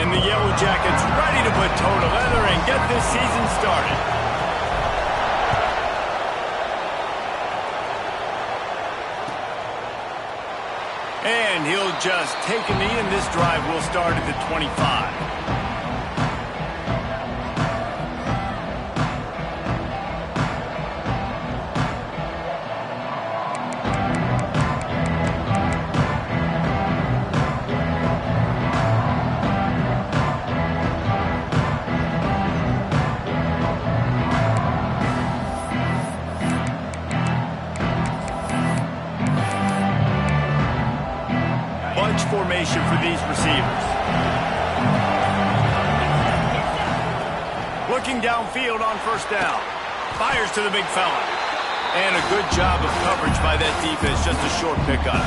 And the Yellow Jackets ready to put toe to leather and get this season started. And he'll just take a knee, and this drive will start at the 25. Formation for these receivers. Looking downfield on first down. Fires to the big fella. And a good job of coverage by that defense. Just a short pickup.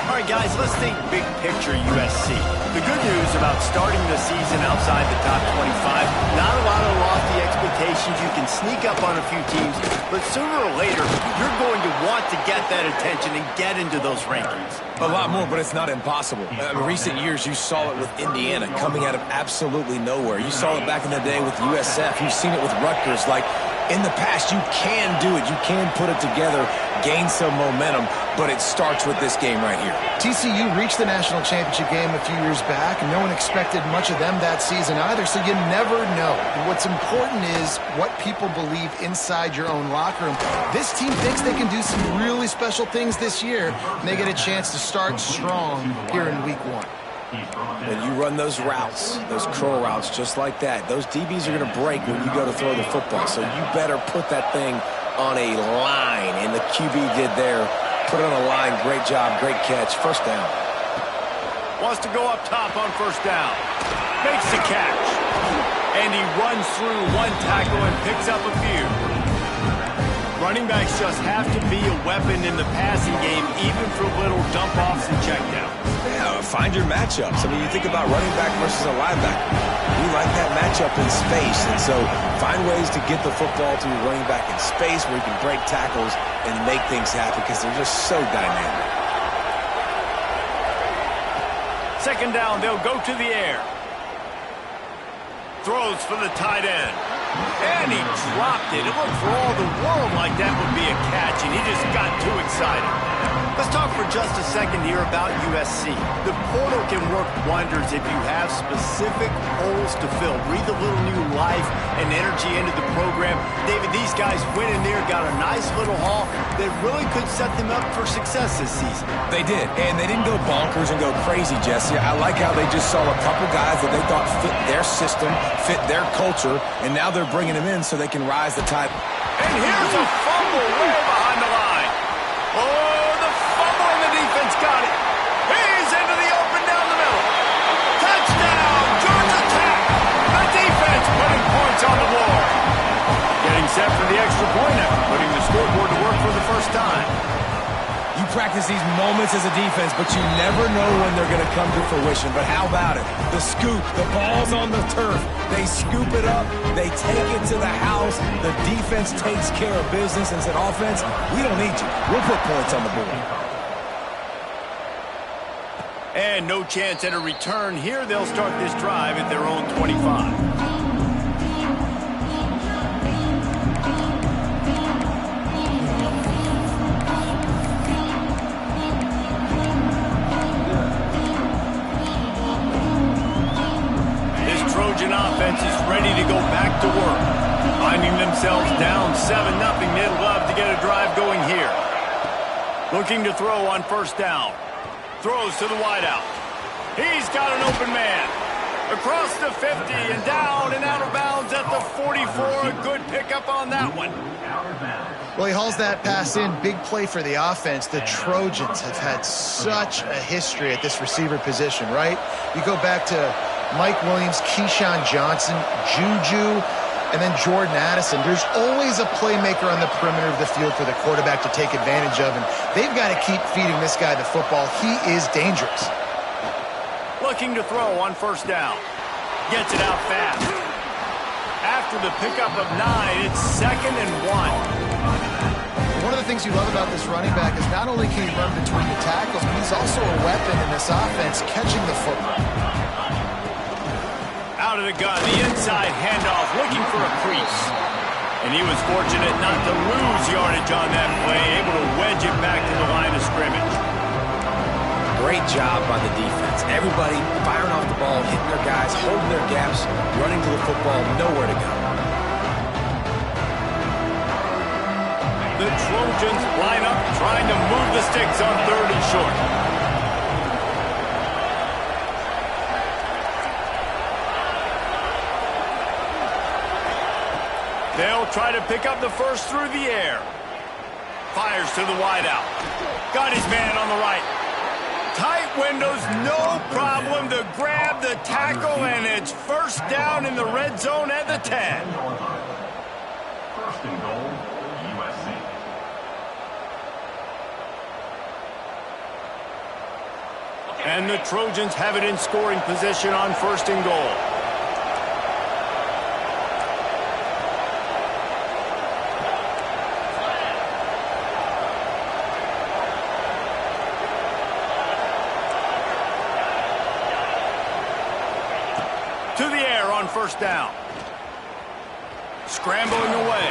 All right, guys, let's think big picture USC. The good news about starting the season outside the top 25, not a lot of lofty expectations. You can sneak up on a few teams, but sooner or later, you're going to want to get that attention and get into those rankings. A lot more, but it's not impossible. In recent years, you saw it with Indiana coming out of absolutely nowhere. You saw it back in the day with USF. You've seen it with Rutgers. Like, in the past, you can do it. You can put it together, gain some momentum, but it starts with this game right here. TCU reached the national championship game a few years back, and no one expected much of them that season either, so you never know. What's important is what people believe inside your own locker room. This team thinks they can do some really special things this year, and they get a chance to start strong here in week 1. When you run those routes, those curl routes just like that, those DBs are going to break when you go to throw the football. So you better put that thing on a line, and the QB did there. Put it on a line. Great job, great catch. First down. Wants to go up top on first down. Makes the catch. And he runs through one tackle and picks up a few. Running backs just have to be a weapon in the passing game, even for little dump-offs and checkdowns. Yeah, find your matchups. I mean, you think about running back versus a linebacker. We like that matchup in space, and so find ways to get the football to your running back in space where you can break tackles and make things happen because they're just so dynamic. Second down, they'll go to the air. Throws for the tight end. And he dropped it. It looked for all the world like that would be a catch, and he just got too excited. Let's talk for just a second here about USC. The portal can work wonders if you have specific holes to fill. Breathe a little new life and energy into the program. David, these guys went in there, got a nice little haul that really could set them up for success this season. They did, and they didn't go bonkers and go crazy, Jesse. I like how they just saw a couple guys that they thought fit their system, fit their culture, and now they're bringing them in so they can rise the tide. And here's a fumble way behind the line. Oh, the fumble, and the defense got it. He's into the open down the middle. Touchdown, Georgia Tech. The defense putting points on the board. Getting set for the extra point after putting the scoreboard to work for the first time. You practice these moments as a defense, but you never know when they're going to come to fruition. But how about it? The scoop, the ball's on the turf. They scoop it up. They take it to the house. The defense takes care of business and said, offense, we don't need you. We'll put points on the board. And no chance at a return here. They'll start this drive at their own 25. Offense is ready to go back to work. Finding themselves down 7-0, they'd love to get a drive going here. Looking to throw on first down. Throws to the wideout. He's got an open man. Across the 50 and down and out of bounds at the 44. A good pickup on that one. Well, he hauls that pass in. Big play for the offense. The Trojans have had such a history at this receiver position, right? You go back to Mike Williams, Keyshawn Johnson, Juju, and then Jordan Addison. There's always a playmaker on the perimeter of the field for the quarterback to take advantage of, and they've got to keep feeding this guy the football. He is dangerous. Looking to throw on first down. Gets it out fast. After the pickup of 9, it's 2nd and 1. One of the things you love about this running back is not only can he run between the tackles, but he's also a weapon in this offense catching the football. out of the gun, the inside handoff, looking for a crease. And he was fortunate not to lose yardage on that play, able to wedge it back to the line of scrimmage. Great job by the defense. Everybody firing off the ball, hitting their guys, holding their gaps, running to the football, nowhere to go. The Trojans line up, trying to move the sticks on 3rd and short. They'll try to pick up the first through the air. Fires to the wideout. Got his man on the right. Tight windows, no problem to grab the tackle, and it's first down in the red zone at the 10. First and goal, USC. And the Trojans have it in scoring position on 1st and goal. To the air on 1st down. Scrambling away.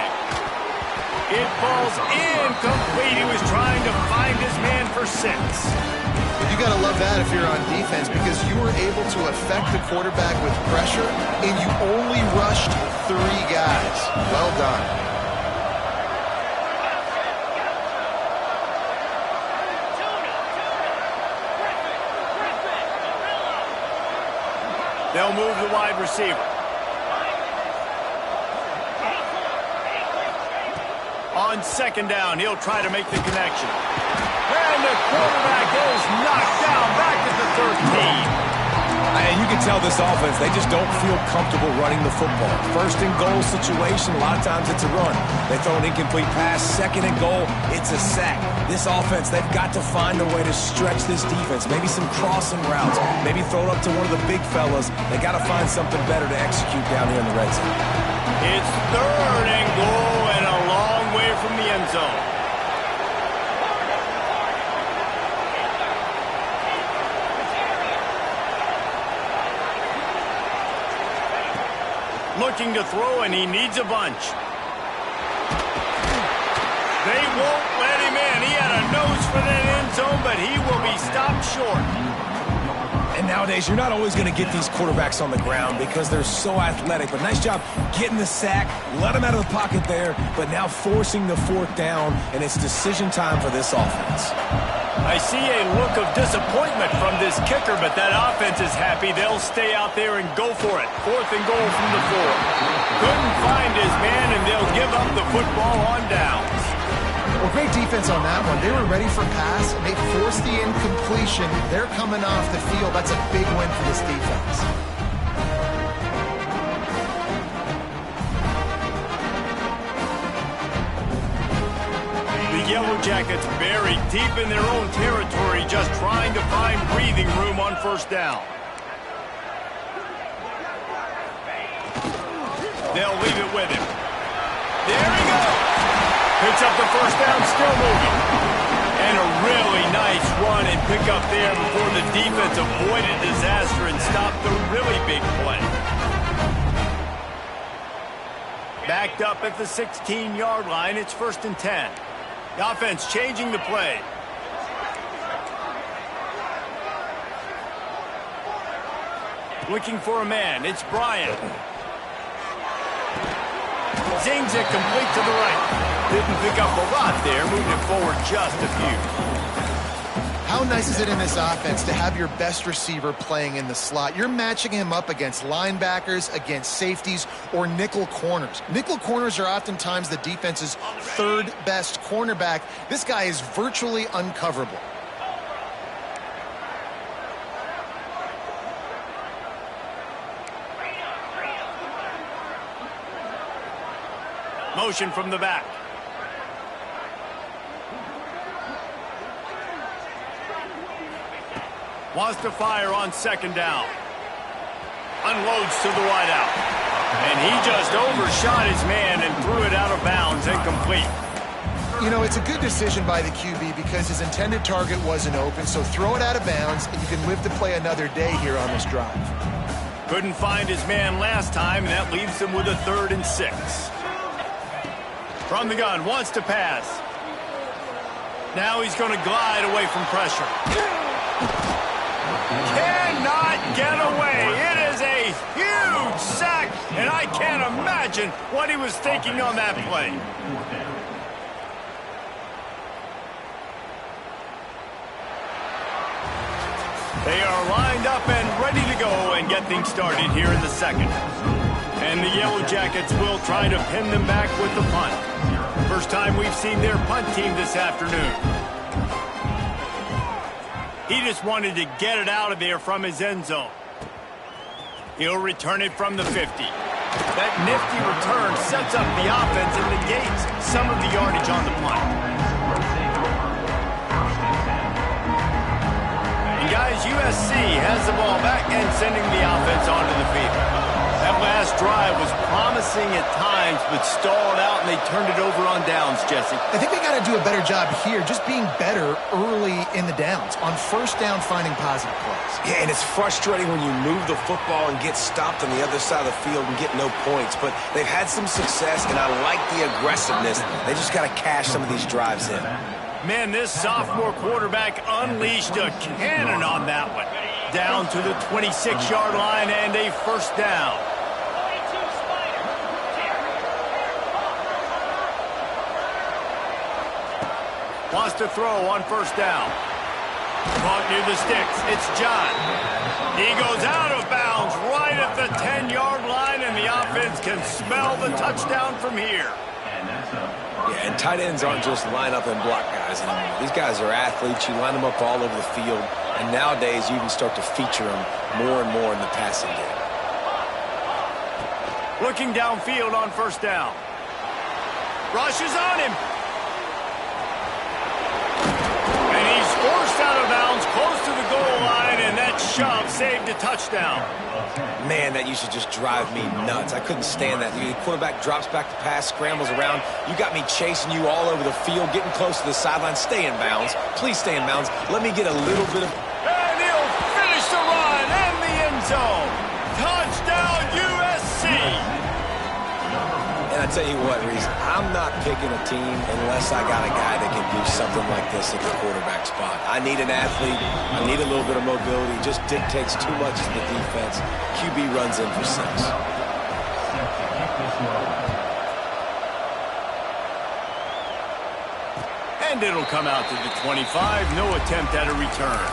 It falls incomplete. He was trying to find his man for 6. You got to love that if you're on defense, because you were able to affect the quarterback with pressure, and you only rushed 3 guys. Well done. They'll move the wide receiver. On 2nd down, he'll try to make the connection. And the quarterback is knocked down back at the 13. And you can tell this offense, they just don't feel comfortable running the football. 1st and goal situation, a lot of times it's a run. They throw an incomplete pass. 2nd and goal, it's a sack. This offense, they've got to find a way to stretch this defense. Maybe some crossing routes. Maybe throw it up to one of the big fellas. They got to find something better to execute down here in the red zone. It's 3rd and goal and a long way from the end zone. Looking to throw, and he needs a bunch. They won't let him in. He had a nose for that end zone, but he will be stopped short. And nowadays, you're not always going to get these quarterbacks on the ground because they're so athletic. But nice job getting the sack, let him out of the pocket there, but now forcing the 4th down, and it's decision time for this offense. I see a look of disappointment from this kicker, but that offense is happy. They'll stay out there and go for it. 4th and goal from the 4. Couldn't find his man, and they'll give up the football on downs. Well, great defense on that one. They were ready for pass, and they forced the incompletion. They're coming off the field. That's a big win for this defense. The Yellow Jackets buried deep in their own territory, just trying to find breathing room on 1st down. They'll leave it with him. There he goes. Picks up the 1st down, still moving. And a really nice run and pick up there before the defense avoided disaster and stopped the really big play. Backed up at the 16-yard line, it's 1st and 10. The offense changing the play. Looking for a man, it's Bryant. Zings it complete to the right. Didn't pick up a lot there, moving it forward just a few. How nice is it in this offense to have your best receiver playing in the slot? You're matching him up against linebackers, against safeties, or nickel corners. Nickel corners are oftentimes the defense's 3rd best cornerback. This guy is virtually uncoverable. Motion from the back. Wants to fire on 2nd down. Unloads to the wideout. And he just overshot his man and threw it out of bounds, incomplete. You know, it's a good decision by the QB because his intended target wasn't open, so throw it out of bounds, and you can live to play another day here on this drive. Couldn't find his man last time, and that leaves him with a 3rd and 6. From the gun, wants to pass. Now he's going to glide away from pressure. Cannot get away. It is a huge sack, and I can't imagine what he was thinking on that play. They are lined up and ready to go and get things started here in the second. And the Yellow Jackets will try to pin them back with the punt. First time we've seen their punt team this afternoon. He just wanted to get it out of there from his end zone. He'll return it from the 50. That nifty return sets up the offense and negates some of the yardage on the punt. Guys, USC has the ball back and sending the offense onto the field. That last drive was promising at times, but stalled out, and they turned it over on downs, Jesse. I think they got to do a better job here, just being better early in the downs. On first down, finding positive plays. Yeah, and it's frustrating when you move the football and get stopped on the other side of the field and get no points. But they've had some success, and I like the aggressiveness. They just got to cash some of these drives in. Man, this sophomore quarterback unleashed a cannon on that one. Down to the 26-yard line and a first down. Wants to throw on first down. Caught near the sticks. It's John. He goes out of bounds right at the 10-yard line, and the offense can smell the touchdown from here. Yeah, and tight ends aren't just line up and block guys anymore. These guys are athletes. You line them up all over the field. And nowadays, you can start to feature them more and more in the passing game. Looking downfield on first down. Rushes on him. And he's forced out of bounds close to the goal line, and that shove saved a touchdown. Man, that used to just drive me nuts. I couldn't stand that. The quarterback drops back to pass, scrambles around. You got me chasing you all over the field, getting close to the sideline. Stay in bounds. Please stay in bounds. Let me get a little bit of... And he'll finish the run in the end zone. Touchdown, USC. And I tell you what, Reese, I'm not picking a team unless I got a guy that can do something like this at the quarterback spot. I need an athlete. I need a little bit of mobility. It just dictates too much to the defense. QB runs in for 6. And it'll come out to the 25. No attempt at a return.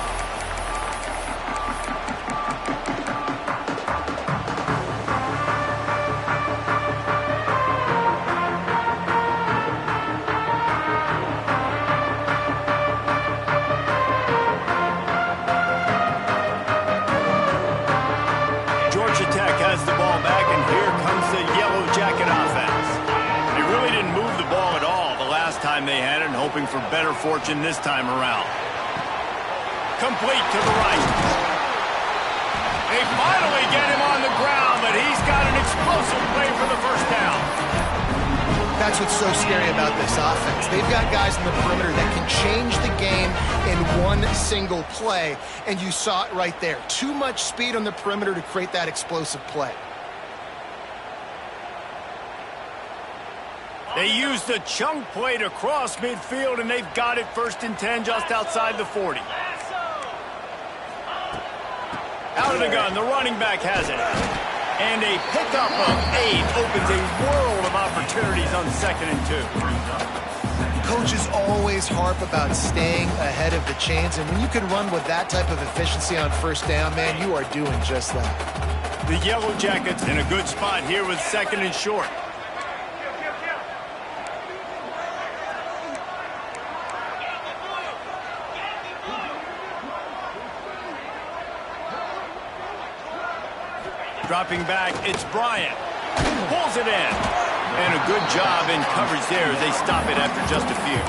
They had it, hoping for better fortune this time around. Complete to the right. They finally get him on the ground, but he's got an explosive play for the first down. That's what's so scary about this offense. They've got guys in the perimeter that can change the game in one single play, and you saw it right there. Too much speed on the perimeter to create that explosive play. They used a chunk play to cross midfield, and they've got it 1st and 10 just outside the 40. Out of the gun, the running back has it. And a pickup of 8 opens a world of opportunities on 2nd and 2. Coaches always harp about staying ahead of the chains, and when you can run with that type of efficiency on first down, man, you are doing just that. The Yellow Jackets in a good spot here with 2nd and short. Dropping back, it's Bryant. Pulls it in. And a good job in coverage there as they stop it after just a few.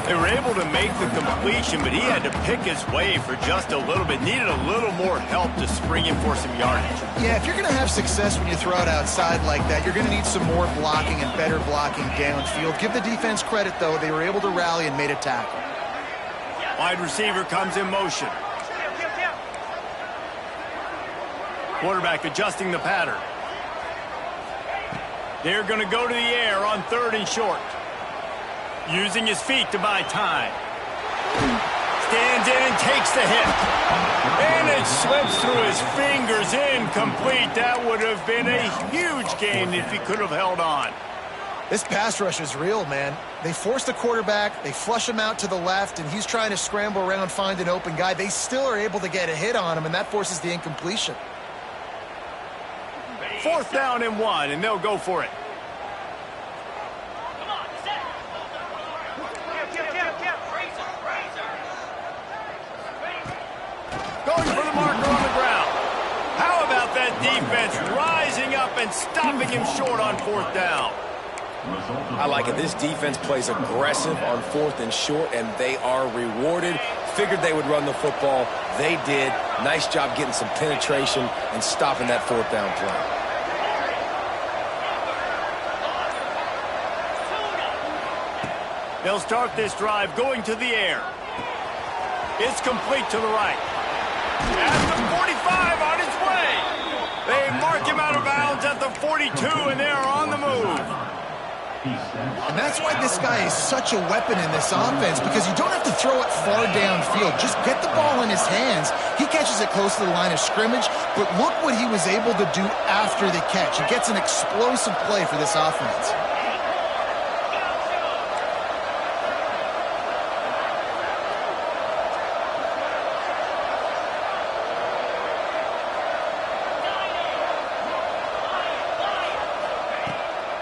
They were able to make the completion, but he had to pick his way for just a little bit. Needed a little more help to spring in for some yardage. Yeah, if you're going to have success when you throw it outside like that, you're going to need some more blocking and better blocking downfield. Give the defense credit, though. They were able to rally and made a tackle. Wide receiver comes in motion. Quarterback adjusting the pattern. They're going to go to the air on 3rd and short. Using his feet to buy time. Stands in and takes the hit. And it slips through his fingers. Incomplete. That would have been a huge gain if he could have held on. This pass rush is real, man. They force the quarterback, they flush him out to the left, and he's trying to scramble around, find an open guy. They still are able to get a hit on him, and that forces the incompletion. 4th down and 1, and they'll go for it. Going for the marker on the ground. How about that defense rising up and stopping him short on 4th down? I like it. This defense plays aggressive on 4th and short, and they are rewarded. Figured they would run the football. They did. Nice job getting some penetration and stopping that 4th down play. They'll start this drive going to the air. It's complete to the right. At the 45 on his way. They mark him out of bounds at the 42, and they're on the move. And that's why this guy is such a weapon in this offense, because you don't have to throw it far downfield. Just get the ball in his hands. He catches it close to the line of scrimmage, but look what he was able to do after the catch. He gets an explosive play for this offense.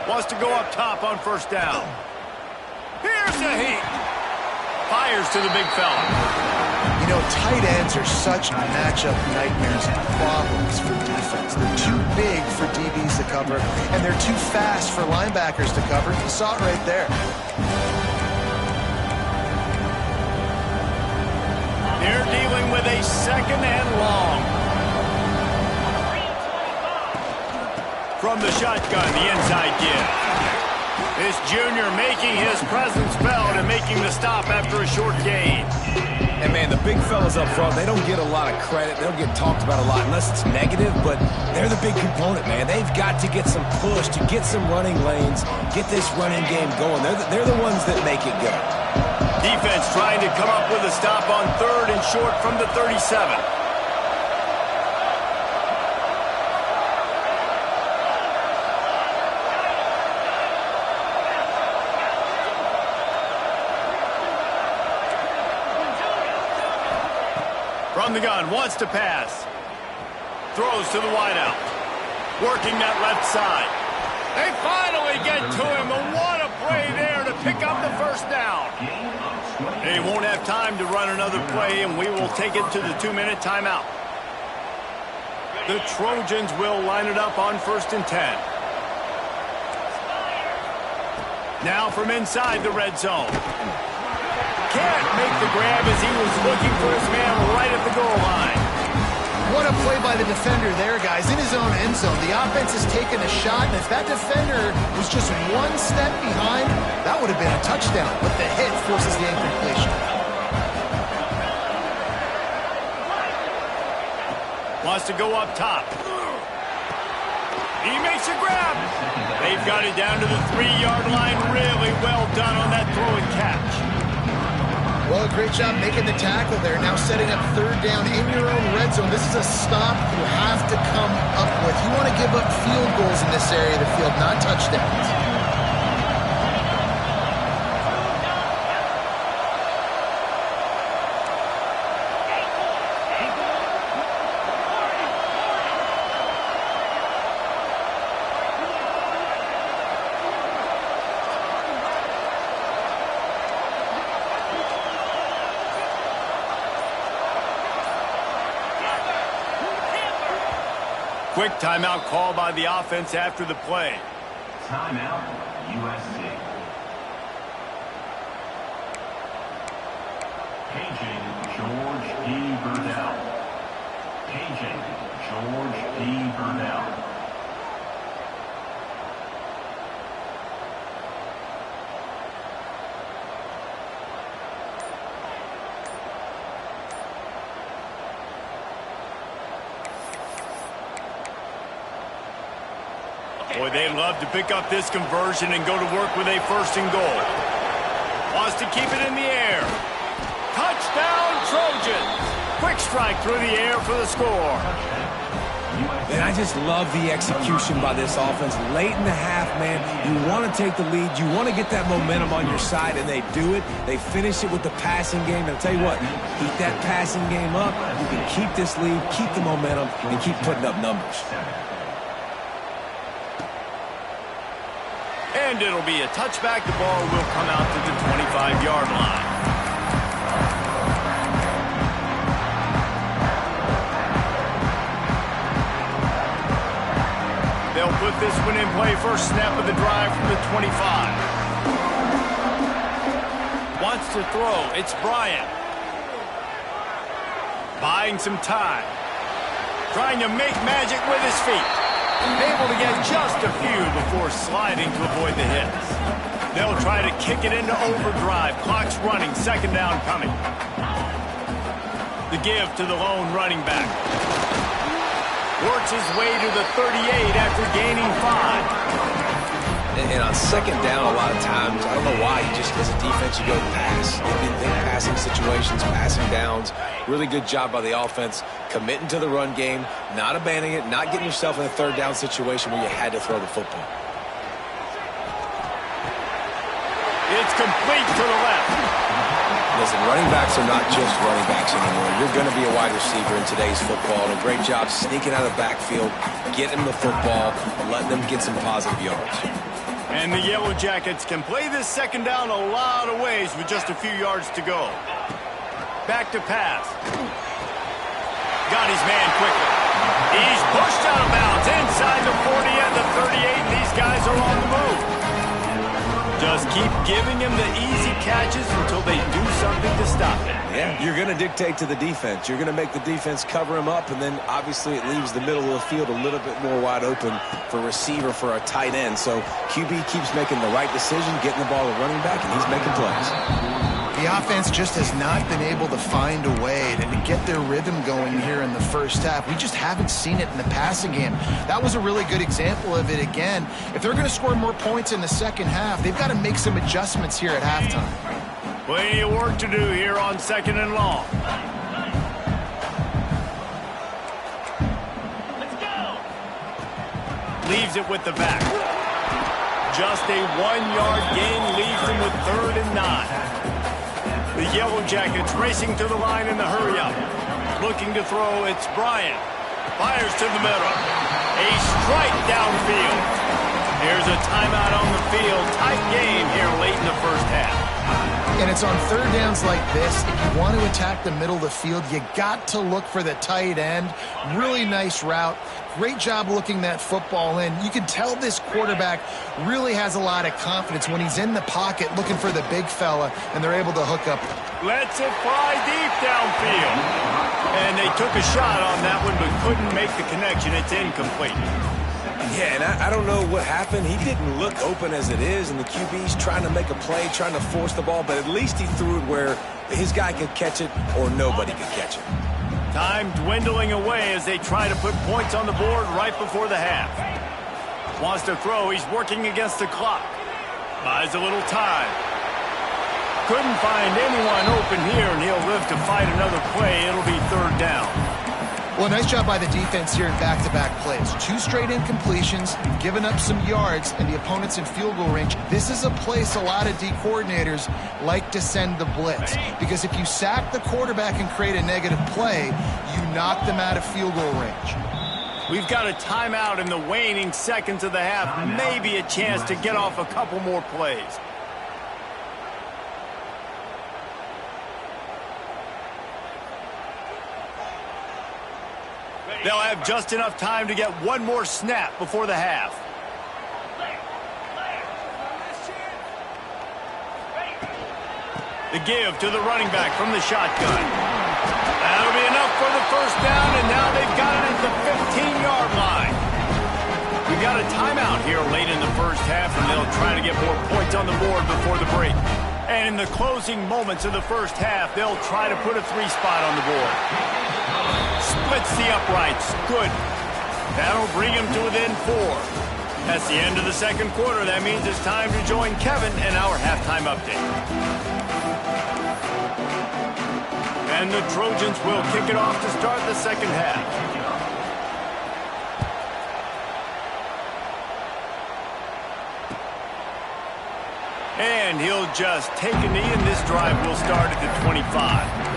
Wants to go up top on 1st down. Here's the heat. Fires to the big fella. You know, tight ends are such matchup nightmares and problems for defense. They're too big for DBs to cover, and they're too fast for linebackers to cover. You saw it right there. They're dealing with a 2nd and long. From the shotgun, the inside give. This junior making his presence felt and making the stop after a short gain. And, man, the big fellas up front, they don't get a lot of credit. They don't get talked about a lot unless it's negative, but they're the big component, man. They've got to get some push, to get some running lanes, get this running game going. They're the ones that make it go. Defense trying to come up with a stop on 3rd and short from the 37. From the gun, wants to pass. Throws to the wideout. Working that left side. They finally get to him, and what a play there to pick up the 1st down. They won't have time to run another play, and we will take it to the 2-minute timeout. The Trojans will line it up on 1st and 10. Now from inside the red zone. Can't make the grab as he was looking for his man right at the goal line. What a play by the defender there, guys. In his own end zone, the offense has taken a shot, and if that defender was just one step behind, that would have been a touchdown. But the hit forces the incompletion. Wants to go up top. He makes a grab. They've got it down to the 3-yard line. Really well done on that throw and catch. Well, great job making the tackle there. Now setting up 3rd down in your own red zone. This is a stop you have to come up with. You want to give up field goals in this area of the field, not touchdowns. Quick timeout call by the offense after the play. Timeout, USC. Paging George D. Burdell. Paging George D. Burdell. Boy, they'd love to pick up this conversion and go to work with a first and goal. Wants to keep it in the air. Touchdown, Trojans! Quick strike through the air for the score. And I just love the execution by this offense. Late in the half, man, you want to take the lead. You want to get that momentum on your side, and they do it. They finish it with the passing game. And I'll tell you what, keep that passing game up. You can keep this lead, keep the momentum, and keep putting up numbers. And it'll be a touchback. The ball will come out to the 25-yard line. They'll put this one in play. First snap of the drive from the 25. Wants to throw. It's Bryant. Buying some time. Trying to make magic with his feet. Able to get just a few before sliding to avoid the hits. They'll try to kick it into overdrive. Clock's running. Second down coming. The give to the lone running back. Works his way to the 38 after gaining 5. And on second down, a lot of times, I don't know why, you just, as a defense, you go pass. In passing situations, passing downs. Really good job by the offense, committing to the run game, not abandoning it, not getting yourself in a third down situation where you had to throw the football. It's complete to the left. Listen, running backs are not just running backs anymore. You're going to be a wide receiver in today's football. And a great job sneaking out of the backfield, getting the football, and letting them get some positive yards. And the Yellow Jackets can play this second down a lot of ways with just a few yards to go. Back to pass. Got his man quickly. He's pushed out of bounds inside the 40 and the 38. And these guys are on the move. Just keep giving him the easy catches until they do something to stop it. Yeah, you're going to dictate to the defense. You're going to make the defense cover him up, and then obviously it leaves the middle of the field a little bit more wide open for receiver, for a tight end. So QB keeps making the right decision, getting the ball to running back, and he's making plays. The offense just has not been able to find a way to get their rhythm going here in the first half. We just haven't seen it in the passing game. That was a really good example of it again. If they're going to score more points in the second half, they've got to make some adjustments here at halftime. Plenty of work to do here on second and long. Let's go. Leaves it with the back. Just a 1-yard gain leaves him with 3rd and 9. The Yellow Jackets racing to the line in the hurry-up. Looking to throw, it's Bryant. Fires to the middle. A strike downfield. There's a timeout on the field. Tight game here late in the first half. And it's on third downs like this. If you want to attack the middle of the field, you got to look for the tight end. Really nice route. Great job looking that football in. You can tell this quarterback really has a lot of confidence when he's in the pocket looking for the big fella, and they're able to hook up. Lets it fly deep downfield. And they took a shot on that one, but couldn't make the connection. It's incomplete. Yeah, and I don't know what happened. He didn't look open as it is, and the QB's trying to make a play, trying to force the ball, but at least he threw it where his guy could catch it or nobody could catch it. Time dwindling away as they try to put points on the board right before the half. Wants to throw. He's working against the clock. Buys a little time. Couldn't find anyone open here, and he'll live to fight another play. It'll be 3rd down. Well, nice job by the defense here in back-to-back plays. 2 straight incompletions, giving up some yards, and the opponent's in field goal range. This is a place a lot of D coordinators like to send the blitz, because if you sack the quarterback and create a negative play, you knock them out of field goal range. We've got a timeout in the waning seconds of the half. Maybe a chance to get off a couple more plays. They'll have just enough time to get one more snap before the half. The give to the running back from the shotgun. That'll be enough for the first down, and now they've got it at the 15-yard line. We've got a timeout here late in the first half, and they'll try to get more points on the board before the break. And in the closing moments of the first half, they'll try to put a 3-spot on the board. Splits the uprights. Good. That'll bring him to within 4. That's the end of the second quarter. That means it's time to join Kevin in our halftime update. And the Trojans will kick it off to start the second half. And he'll just take a knee, and this drive will start at the 25.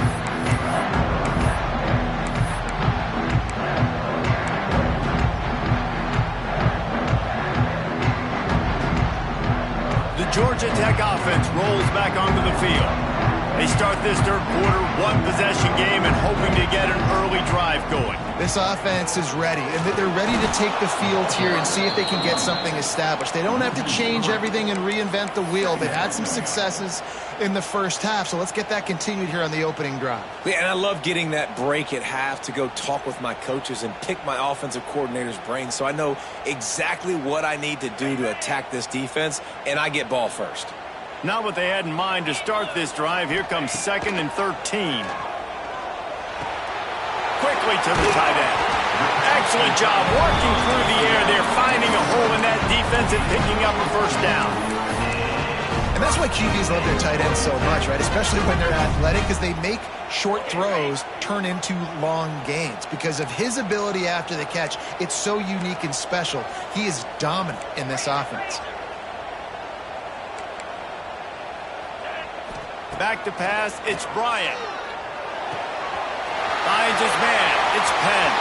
The Georgia Tech offense rolls back onto the field. They start this third quarter, one-possession game, and hoping to get an early drive going. This offense is ready, and they're ready to take the field here and see if they can get something established. They don't have to change everything and reinvent the wheel. They've had some successes in the first half, so let's get that continued here on the opening drive. Yeah, and I love getting that break at half to go talk with my coaches and pick my offensive coordinator's brain so I know exactly what I need to do to attack this defense, and I get ball first. Not what they had in mind to start this drive. Here comes 2nd and 13. Quickly to the tight end. Excellent job working through the air there, finding a hole in that defense and picking up a first down. And that's why QBs love their tight ends so much, right? Especially when they're athletic, because they make short throws turn into long gains. Because of his ability after the catch, it's so unique and special. He is dominant in this offense. Back to pass, it's Bryant. Finds his man, it's Penn.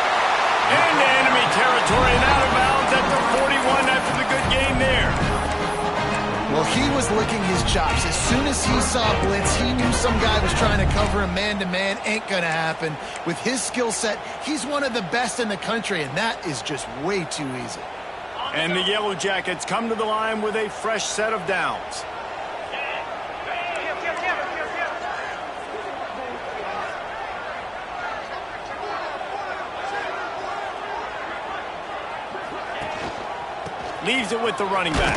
Into enemy territory and out of bounds at the 41 after the good game there. Well, he was licking his chops. As soon as he saw blitz, he knew some guy was trying to cover him man-to-man. Ain't gonna happen. With his skill set, he's one of the best in the country, and that is just way too easy. And the Yellow Jackets come to the line with a fresh set of downs. Leaves it with the running back.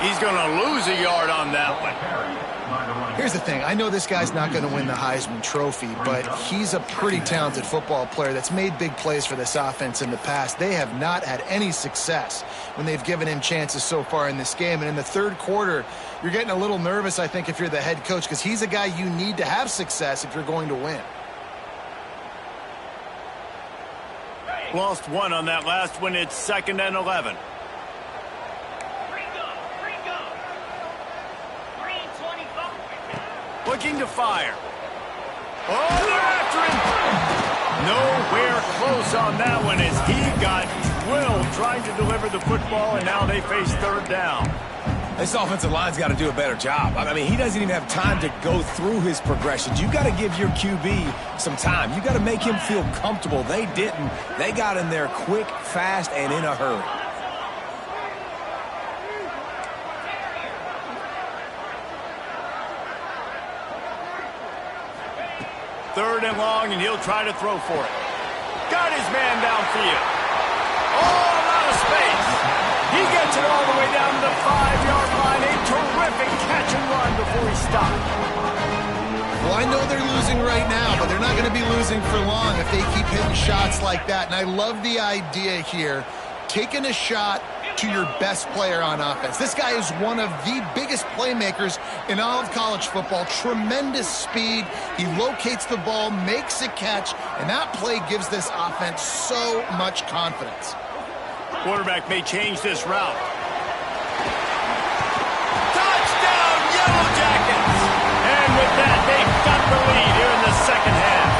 He's going to lose a yard on that one. Here's the thing. I know this guy's not going to win the Heisman Trophy, but he's a pretty talented football player that's made big plays for this offense in the past. They have not had any success when they've given him chances so far in this game. And in the third quarter, you're getting a little nervous, I think, if you're the head coach, because he's a guy you need to have success if you're going to win. Lost one on that last one. It's 2nd and 11. Looking to fire. Oh, they're after him. Nowhere close on that one as he got drilled trying to deliver the football, and now they face third down. This offensive line's got to do a better job. I mean, he doesn't even have time to go through his progressions. You got to give your QB some time. You got to make him feel comfortable. They didn't. They got in there quick, fast, and in a hurry. Third and long, and he'll try to throw for it. Got his man downfield. All out of space. He gets it all the way down to the 5-yard line. A terrific catch and run before he stopped. Well, I know they're losing right now, but they're not going to be losing for long if they keep hitting shots like that. And I love the idea here, taking a shot to your best player on offense. This guy is one of the biggest playmakers in all of college football. Tremendous speed. He locates the ball, makes a catch, and that play gives this offense so much confidence. Quarterback may change this route. Touchdown, Yellow Jackets! And with that, they've got the lead here in the second half.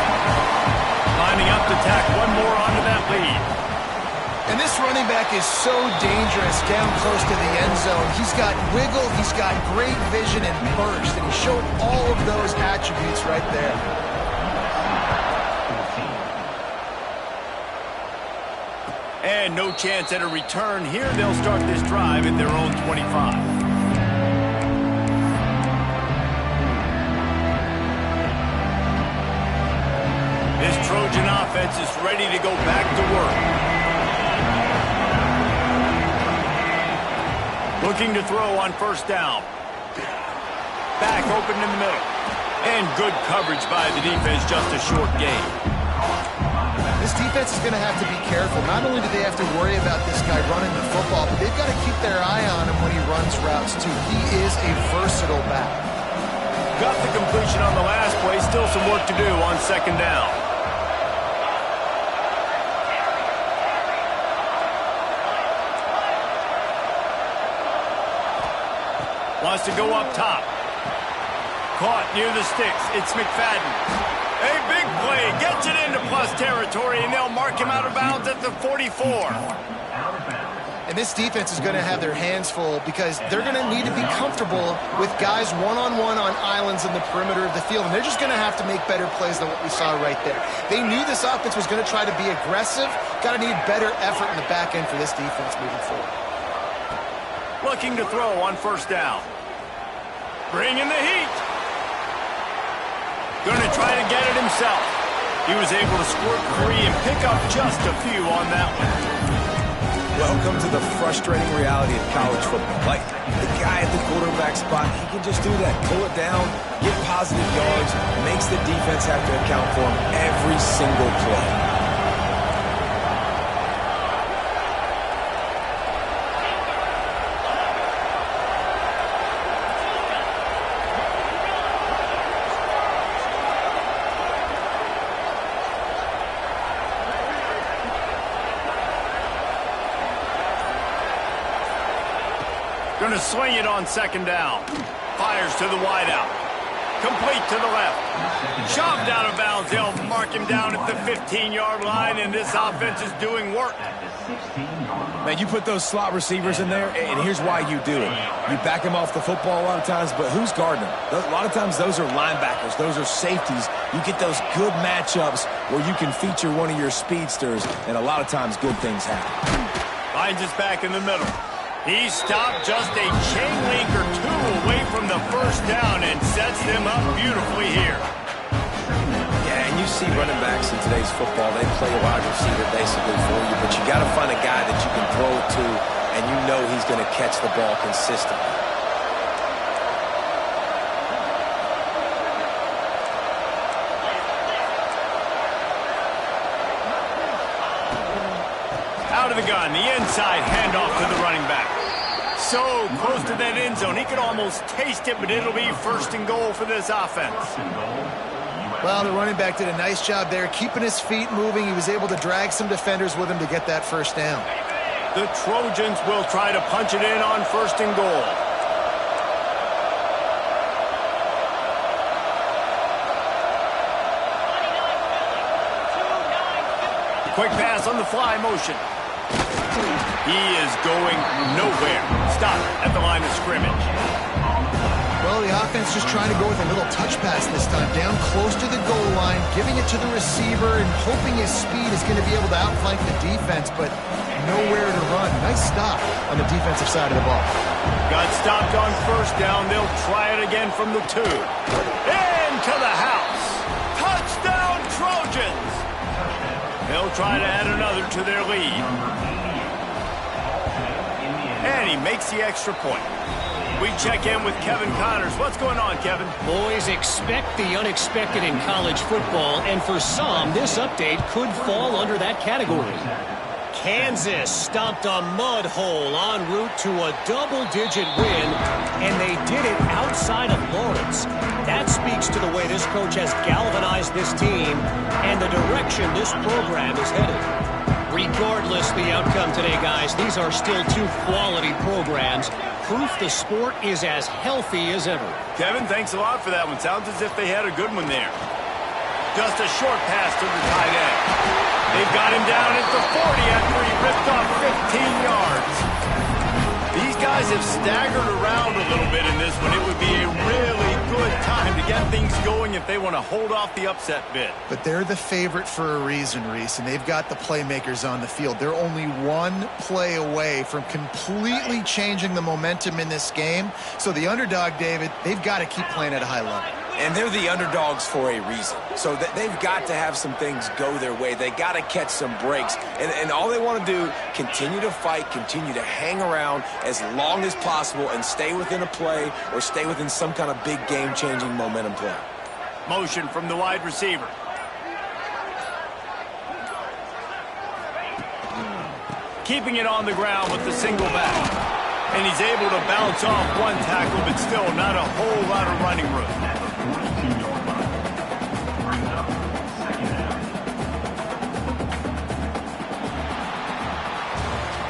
Lining up to tack one more onto that lead. And this running back is so dangerous down close to the end zone. He's got wiggle, he's got great vision and burst, and he showed all of those attributes right there. And no chance at a return here. They'll start this drive at their own 25. This Trojan offense is ready to go back to work. Looking to throw on first down. Back open in the middle. And good coverage by the defense, just a short gain. This this defense is going to have to be careful. Not only do they have to worry about this guy running the football, but they've got to keep their eye on him when he runs routes, too. He is a versatile back. Got the completion on the last play. Still some work to do on second down. Wants to go up top. Caught near the sticks. It's McFadden. A big play. Gets it into plus territory, and they'll mark him out of bounds at the 44. And this defense is going to have their hands full because they're going to need to be comfortable with guys one-on-one on islands in the perimeter of the field. And they're just going to have to make better plays than what we saw right there. They knew this offense was going to try to be aggressive. Got to need better effort in the back end for this defense moving forward. Looking to throw on first down. Bringing the heat. Going to try to get it himself. He was able to squirt free and pick up just a few on that one. Welcome to the frustrating reality of college football. Like, the guy at the quarterback spot, he can just do that. Pull it down, get positive yards, makes the defense have to account for him every single play. Going to swing it on second down. Fires to the wideout. Complete to the left. Shoved out of bounds. They'll mark him down at the 15-yard line, and this offense is doing work. Man, you put those slot receivers in there, and here's why you do it. You back them off the football a lot of times, but who's guarding them? A lot of times those are linebackers. Those are safeties. You get those good matchups where you can feature one of your speedsters, and a lot of times good things happen. Finds us back in the middle. He stopped just a chain link or two away from the first down and sets them up beautifully here. Yeah, and you see running backs in today's football, they play a wide receiver basically for you, but you got to find a guy that you can throw it to, and you know he's going to catch the ball consistently. Out of the gun, the inside handoff to the running back. So close to that end zone, he could almost taste it, but it'll be first and goal for this offense. Well, the running back did a nice job there, keeping his feet moving. He was able to drag some defenders with him to get that first down. The Trojans will try to punch it in on first and goal. Quick pass on the fly motion. He is going nowhere. Stop at the line of scrimmage. Well, the offense just trying to go with a little touch pass this time. Down close to the goal line, giving it to the receiver and hoping his speed is going to be able to outflank the defense, but nowhere to run. Nice stop on the defensive side of the ball. Got stopped on first down. They'll try it again from the 2. Into the house. Touchdown, Trojans. They'll try to add another to their lead. And he makes the extra point. We check in with Kevin Connors. What's going on, Kevin? Boys, expect the unexpected in college football, and for some, this update could fall under that category. Kansas stomped a mud hole en route to a double-digit win, and they did it outside of Lawrence. That speaks to the way this coach has galvanized this team and the direction this program is headed. Regardless the outcome today, guys, these are still two quality programs. Proof the sport is as healthy as ever. Kevin, thanks a lot for that one. Sounds as if they had a good one there. Just a short pass to the tight end. They've got him down at the 40 after he ripped off 15 yards. These guys have staggered around a little bit in this one. It would be a really good time to get things going if they want to hold off the upset bid. But they're the favorite for a reason, Reese, and they've got the playmakers on the field. They're only one play away from completely changing the momentum in this game. So the underdog, David, they've got to keep playing at a high level. And they're the underdogs for a reason. So they've got to have some things go their way. They got to catch some breaks. And all they want to do, continue to fight, continue to hang around as long as possible and stay within a play or stay within some kind of big game-changing momentum play. Motion from the wide receiver. keeping it on the ground with the single back. And he's able to bounce off one tackle, but still not a whole lot of running room.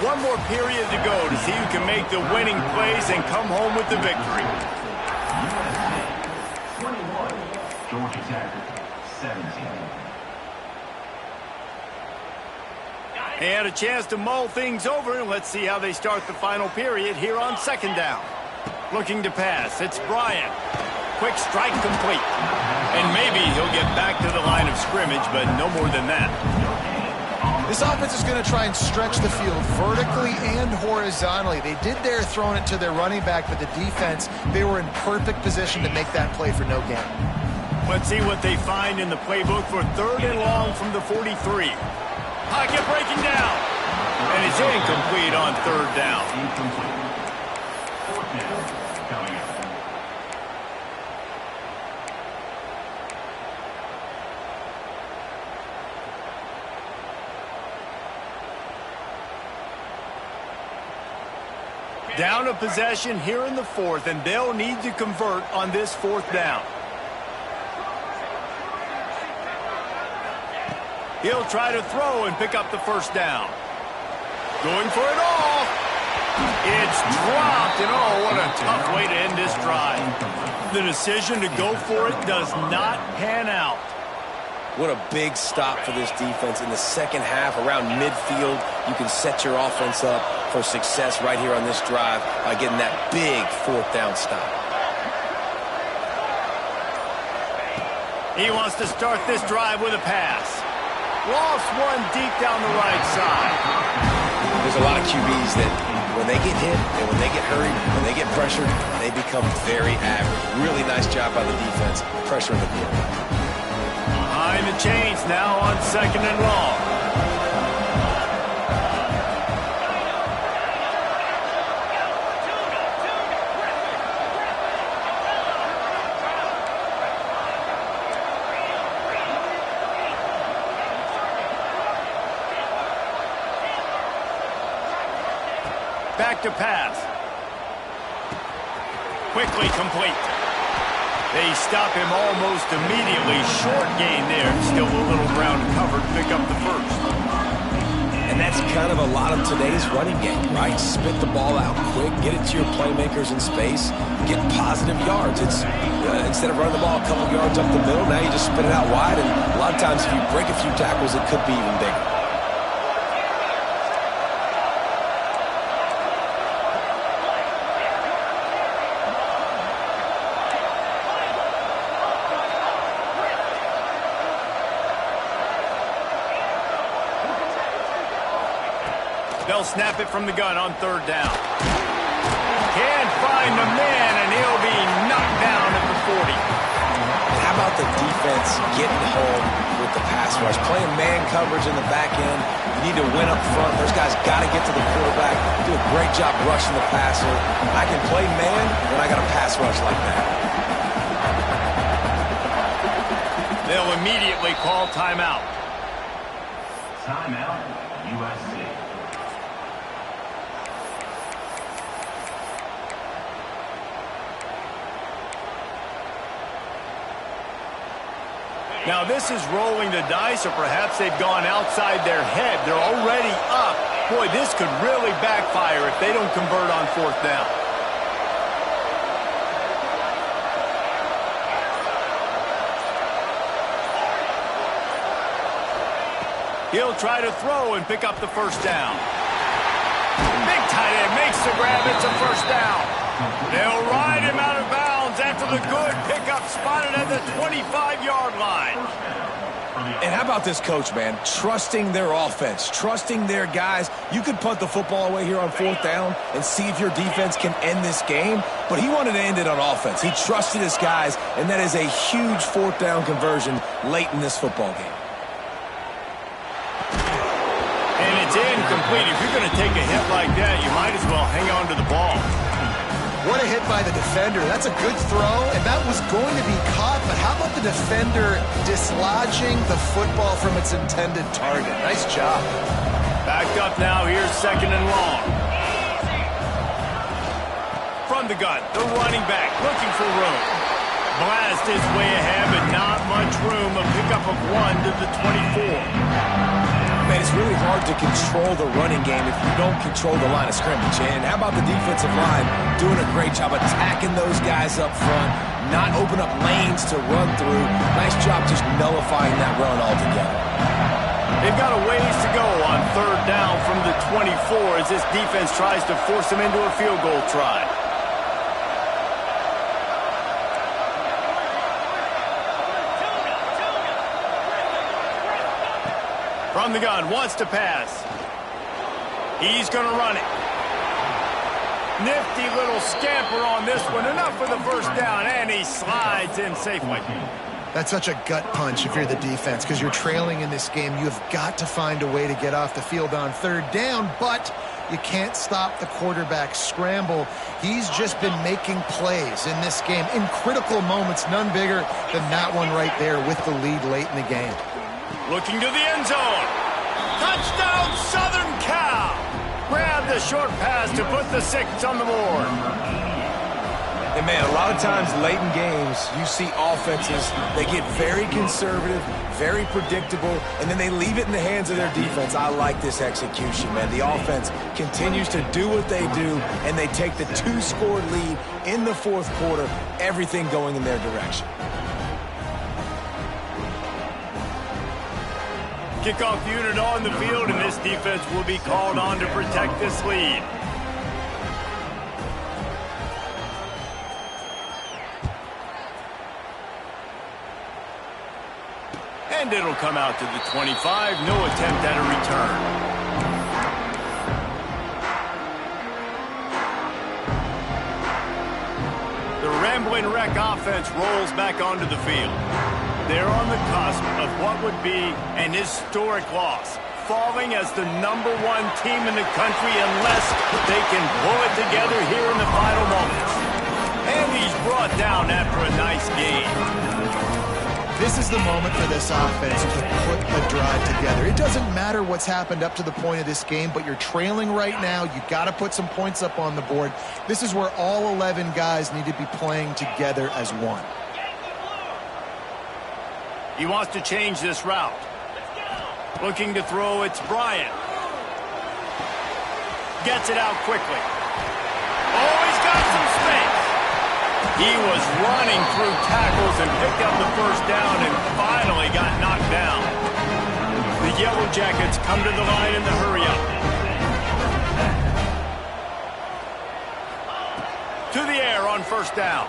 One more period to go to see who can make the winning plays and come home with the victory. 21, Georgia Tech, 17. They had a chance to mull things over, and let's see how they start the final period here on second down. Looking to pass, it's Bryant. Quick strike complete. And maybe he'll get back to the line of scrimmage, but no more than that. This offense is going to try and stretch the field vertically and horizontally. They did there throwing it to their running back, but the defense, they were in perfect position to make that play for no gain. Let's see what they find in the playbook for third and long from the 43. Pocket breaking down. And it's incomplete on third down. Incomplete. Fourth down, coming up. Down a possession here in the fourth, and they'll need to convert on this fourth down. He'll try to throw and pick up the first down. Going for it all. It's dropped, and oh, what a tough way to end this drive. The decision to go for it does not pan out. What a big stop for this defense in the second half. Around midfield, you can set your offense up for success right here on this drive by getting that big fourth down stop. He wants to start this drive with a pass. Lost one deep down the right side. There's a lot of QBs that when they get hit and when they get hurried, when they get pressured, they become very average. Really nice job by the defense, pressuring the quarterback. Behind the chains now on second and long. Back to pass. Quickly complete. They stop him almost immediately. Short gain there. Still a little ground covered. Pick up the first. And that's kind of a lot of today's running game, right? Spit the ball out quick. Get it to your playmakers in space. Get positive yards. It's instead of running the ball a couple yards up the middle, now you just spit it out wide. And a lot of times if you break a few tackles, it could be even bigger. They'll snap it from the gun on third down. Can't find the man, and he'll be knocked down at the 40. And how about the defense getting home with the pass rush? Playing man coverage in the back end. You need to win up front. Those guys got to get to the quarterback. Do a great job rushing the passer. I can play man when I got a pass rush like that. They'll immediately call timeout. Timeout, USC. Now this is rolling the dice, or perhaps they've gone outside their head. They're already up. Boy, this could really backfire if they don't convert on fourth down. He'll try to throw and pick up the first down. Big tight end makes the grab. It's a first down. They'll ride him out of bounds after the good pickup spotted at the 25-yard line. And how about this coach, man? Trusting their offense, trusting their guys. You could punt the football away here on fourth down and see if your defense can end this game, but he wanted to end it on offense. He trusted his guys, and that is a huge fourth down conversion late in this football game. And it's incomplete. If you're going to take a hit like that, you might as well hang on to the ball. What a hit by the defender. That's a good throw, and that was going to be caught, but how about the defender dislodging the football from its intended target? Nice job. Backed up now, here's second and long. From the gun, the running back looking for room. Blast his way ahead, but not much room. A pickup of 1 to the 24. Man, it's really hard to control the running game if you don't control the line of scrimmage. And how about the defensive line doing a great job attacking those guys up front, not open up lanes to run through. Nice job just nullifying that run altogether. They've got a ways to go on third down from the 24 as this defense tries to force them into a field goal try. From the gun, wants to pass. He's going to run it. Nifty little scamper on this one. Enough for the first down, and he slides in safely. That's such a gut punch if you're the defense, because you're trailing in this game. You've got to find a way to get off the field on third down, but you can't stop the quarterback scramble. He's just been making plays in this game in critical moments, none bigger than that one right there with the lead late in the game. Looking to the end zone. Touchdown, Southern Cal. Grab the short pass to put the 6 on the board. And, man, a lot of times late in games, you see offenses, they get very conservative, very predictable, and then they leave it in the hands of their defense. I like this execution, man. The offense continues to do what they do, and they take the 2-score lead in the fourth quarter, everything going in their direction. Kickoff unit on the field, and this defense will be called on to protect this lead. And it'll come out to the 25. No attempt at a return. The Rambling Wreck offense rolls back onto the field. They're on the cusp of what would be an historic loss, falling as the #1 team in the country unless they can pull it together here in the final moments. And he's brought down after a nice game. This is the moment for this offense to put the drive together. It doesn't matter what's happened up to the point of this game, but you're trailing right now. You got to put some points up on the board. This is where all 11 guys need to be playing together as one. He wants to change this route. Looking to throw, it's Bryant. Gets it out quickly. Oh, he's got some space. He was running through tackles and picked up the first down and finally got knocked down. The Yellow Jackets come to the line in the hurry-up. To the air on first down.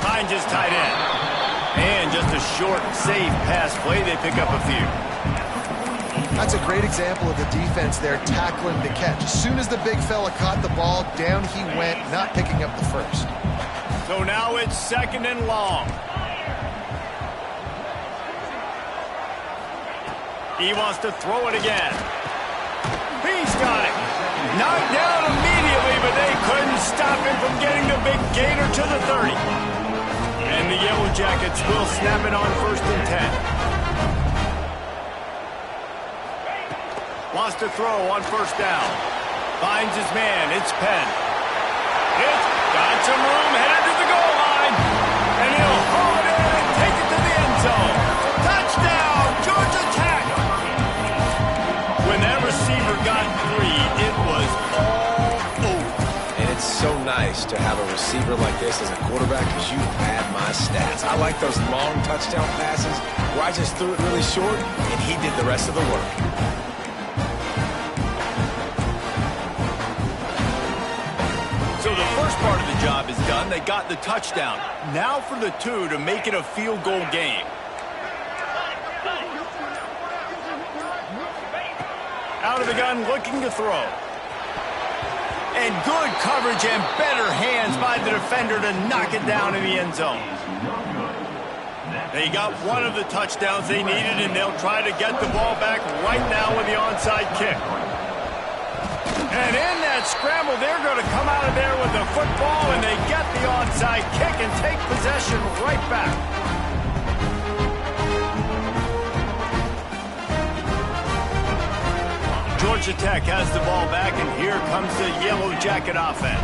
Finds his tight end. And just a short, safe pass play. They pick up a few. That's a great example of the defense there tackling the catch. As soon as the big fella caught the ball, down he went, not picking up the first. So now it's second and long. He wants to throw it again. He's got it. Knocked down immediately, but they couldn't stop him from getting the big gainer to the 30. And the Yellow Jackets will snap it on 1st and 10. Wants to throw on first down. Finds his man. It's Penn. It's got some room headed to the goal line. And he'll haul it in and take it to the end zone. Touchdown, Georgia Tech. When that receiver got 3, it was all over. And it's so nice to have a receiver like this as a quarterback because you had my stats. I like those long touchdown passes where I just threw it really short and he did the rest of the work. So the first part of the job is done. They got the touchdown. Now for the 2 to make it a field goal game. Out of the gun, looking to throw. And good coverage and better hands by the defender to knock it down in the end zone. They got one of the touchdowns they needed, and they'll try to get the ball back right now with the onside kick. And in that scramble, they're going to come out of there with the football, and they get the onside kick and take possession right back. Georgia Tech has the ball back, and here comes the Yellow Jacket offense.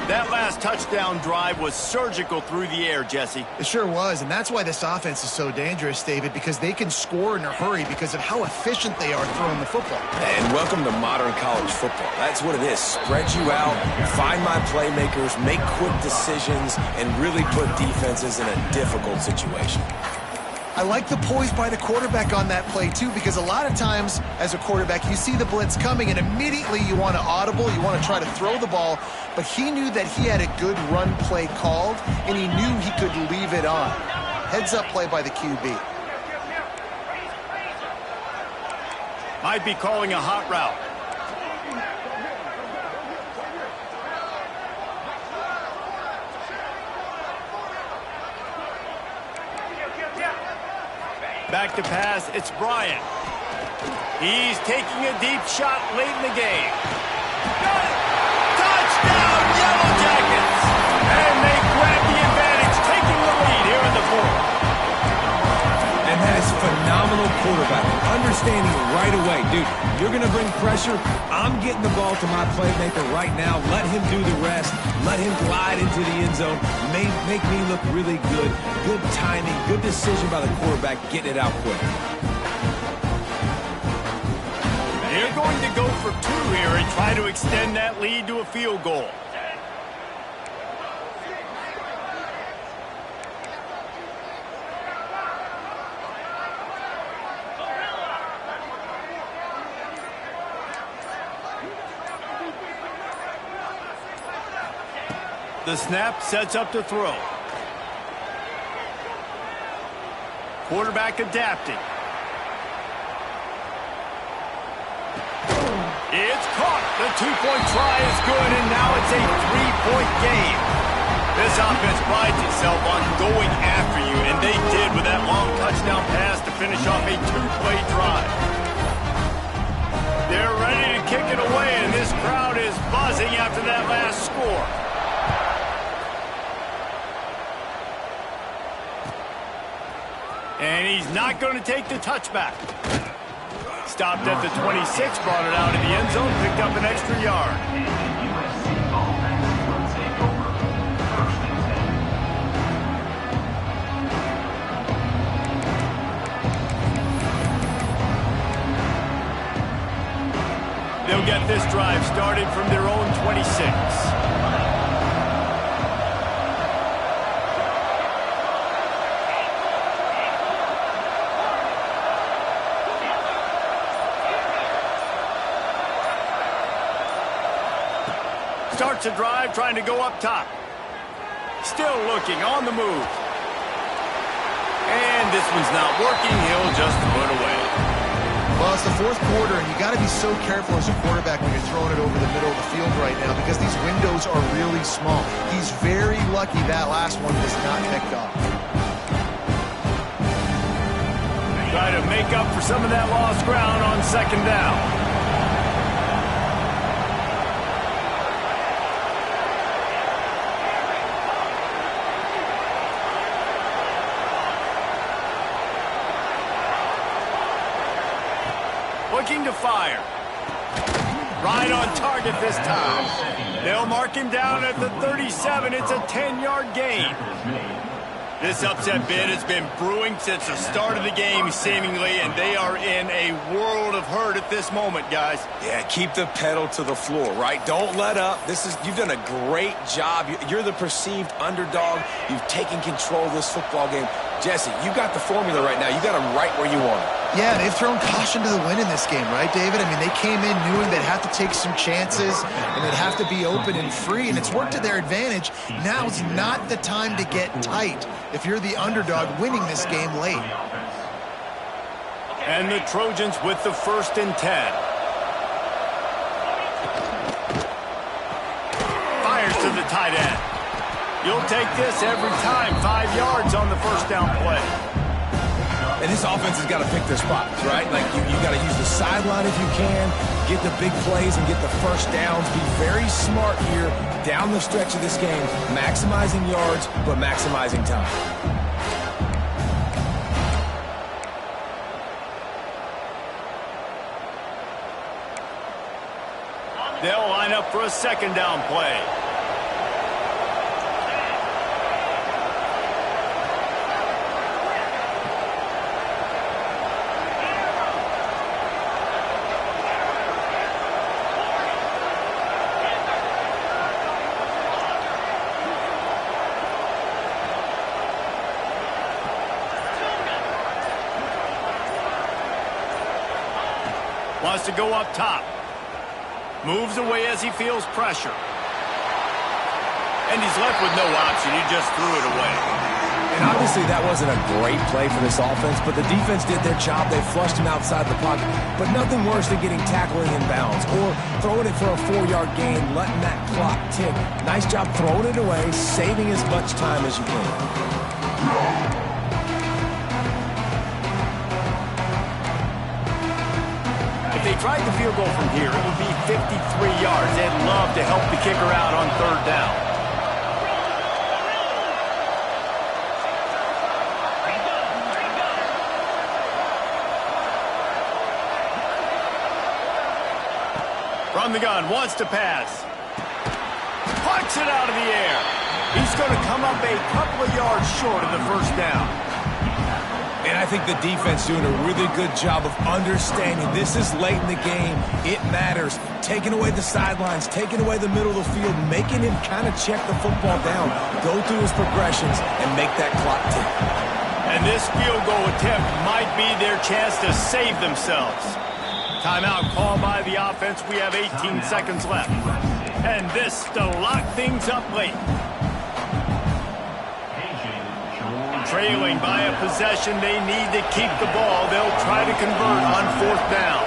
That last touchdown drive was surgical through the air, Jesse. It sure was, and that's why this offense is so dangerous, David, because they can score in a hurry because of how efficient they are throwing the football. And welcome to modern college football. That's what it is. Spread you out, find my playmakers, make quick decisions, and really put defenses in a difficult situation. I like the poise by the quarterback on that play, too, because a lot of times as a quarterback, you see the blitz coming, and immediately you want to audible, you want to try to throw the ball, but he knew that he had a good run play called, and he knew he could leave it on. Heads-up play by the QB. Might be calling a hot route. Back to pass, it's Bryant. He's taking a deep shot late in the game. Got it! Touchdown, Yellow Jackets! And they grab the advantage, taking the lead here in the fourth. And that is phenomenal quarterbacking. Understanding right away, dude, you're going to bring pressure. I'm getting the ball to my playmaker right now. Let him do the rest. Let him glide into the end zone. Make me look really good. Good timing, good decision by the quarterback, getting it out quick. They're going to go for two here and try to extend that lead to a field goal. The snap sets up to throw. Quarterback adapting. It's caught. The two-point try is good, and now it's a three-point game. This offense prides itself on going after you, and they did with that long touchdown pass to finish off a two-play drive. They're ready to kick it away, and this crowd is buzzing after that last score. And he's not going to take the touchback. Stopped at the 26, brought it out of the end zone, picked up an extra yard. USC offense will take over first and 10. They'll get this drive started from their own 26. Starts a drive, trying to go up top. Still looking, on the move. And this one's not working. He'll just throw it away. Well, it's the fourth quarter, and you got to be so careful as a quarterback when you're throwing it over the middle of the field right now because these windows are really small. He's very lucky that last one was not picked off. Try to make up for some of that lost ground on second down. Looking to fire. Right on target this time. They'll mark him down at the 37. It's a 10-yard gain. This upset bid has been brewing since the start of the game, seemingly, and they are in a world of hurt at this moment, guys. Yeah, keep the pedal to the floor, right? Don't let up. You've done a great job. You're the perceived underdog. You've taken control of this football game. Jesse, you got the formula right now. You got them right where you want them. Yeah, they've thrown caution to the wind in this game, right, David? I mean, they came in knowing they'd have to take some chances and they'd have to be open and free, and it's worked to their advantage. Now's not the time to get tight if you're the underdog winning this game late. And the Trojans with the 1st and 10. Fires to the tight end. You'll take this every time. 5 yards on the first down play. And this offense has got to pick their spots, right? Like, you got to use the sideline if you can, get the big plays and get the first downs. Be very smart here down the stretch of this game, maximizing yards, but maximizing time. They'll line up for a second down play. Wants to go up top. Moves away as he feels pressure. And he's left with no option. He just threw it away. And obviously that wasn't a great play for this offense, but the defense did their job. They flushed him outside the pocket. But nothing worse than getting tackling in bounds or throwing it for a 4-yard gain, letting that clock tick. Nice job throwing it away, saving as much time as you can. If they tried the field goal from here, it would be 53 yards. They'd love to help the kicker out on third down. From the gun, wants to pass. Punts it out of the air. He's going to come up a couple of yards short of the first down. And I think the defense doing a really good job of understanding this is late in the game. It matters. Taking away the sidelines, taking away the middle of the field, making him kind of check the football down, go through his progressions, and make that clock tick. And this field goal attempt might be their chance to save themselves. Timeout called by the offense. We have 18 seconds left. And this to lock things up late. Trailing by a possession, they need to keep the ball. They'll try to convert on fourth down.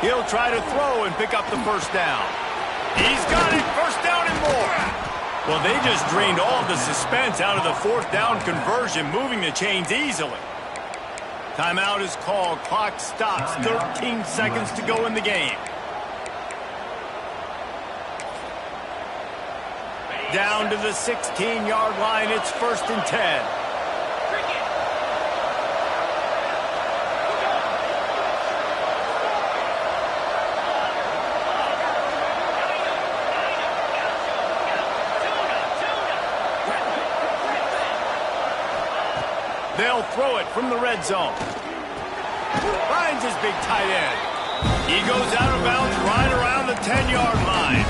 He'll try to throw and pick up the first down. He's got it, first down and more. Well, they just drained all the suspense out of the fourth down conversion, moving the chains easily. Timeout is called. Clock stops. 13 seconds to go in the game. Down to the 16-yard line. It's 1st and 10. They'll throw it from the red zone. Finds his big tight end. He goes out of bounds right around the 10-yard line.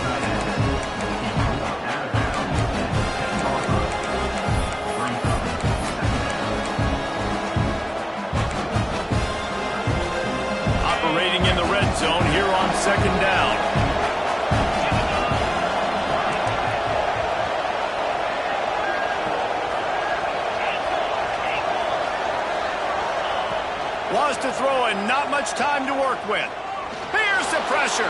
Operating in the red zone here on second down. Wants to throw and not much time to work with. Here's the pressure.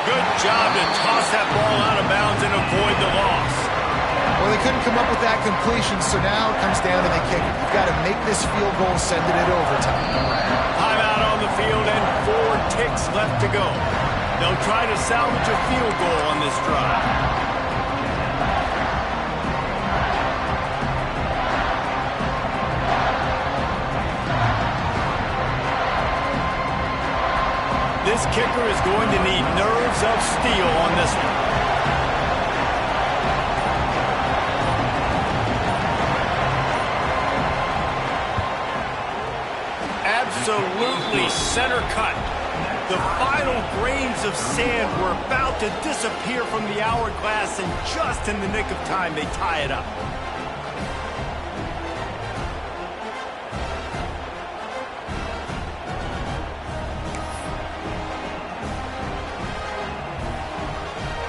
Good job to toss that ball out of bounds and avoid the loss. Well, they couldn't come up with that completion, so now it comes down to the kicker. You've got to make this field goal, send it at overtime. Timeout on the field and 4 ticks left to go. They'll try to salvage a field goal on this drive. This kicker is going to need nerves of steel on this one. Absolutely center cut. The final grains of sand were about to disappear from the hourglass, and just in the nick of time, they tie it up.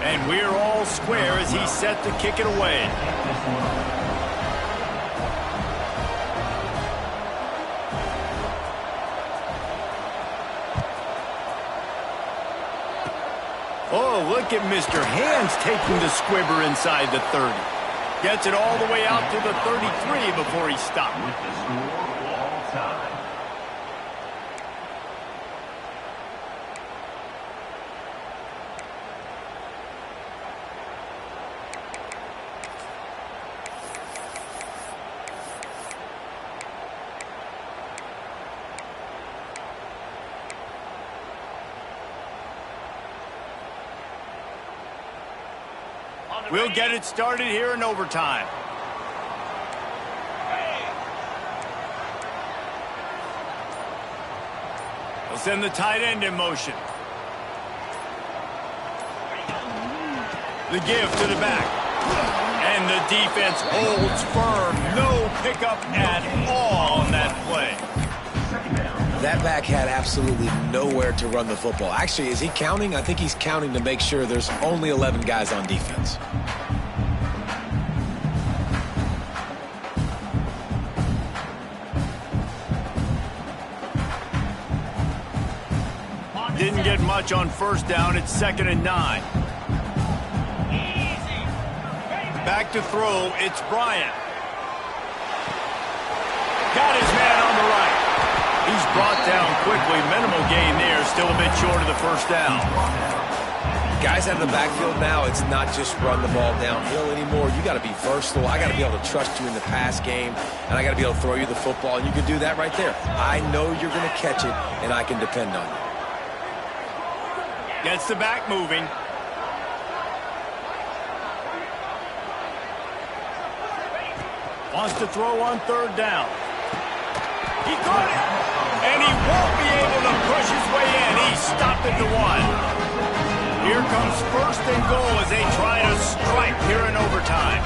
And we're all square as he's set to kick it away. Oh, look at Mr. Hands taking the squibber inside the 30. Gets it all the way out to the 33 before he stopped. With the score, all time. We'll get it started here in overtime. They'll send the tight end in motion. The give to the back. And the defense holds firm. No pickup at all on that play. That back had absolutely nowhere to run the football. Actually, is he counting? I think he's counting to make sure there's only 11 guys on defense. Didn't get much on first down. It's 2nd and 9. Back to throw. It's Bryant. Got his man on the right. He's brought down quickly. Minimal gain there. Still a bit short of the first down. Guys out of the backfield now, it's not just run the ball downhill anymore. You got to be versatile. I got to be able to trust you in the pass game, and I got to be able to throw you the football, and you can do that right there. I know you're going to catch it, and I can depend on you. Gets the back moving. Wants to throw on 3rd down. He got it. And he won't be able to push his way in. He stopped at the 1. Here comes 1st and goal as they try to strike here in overtime.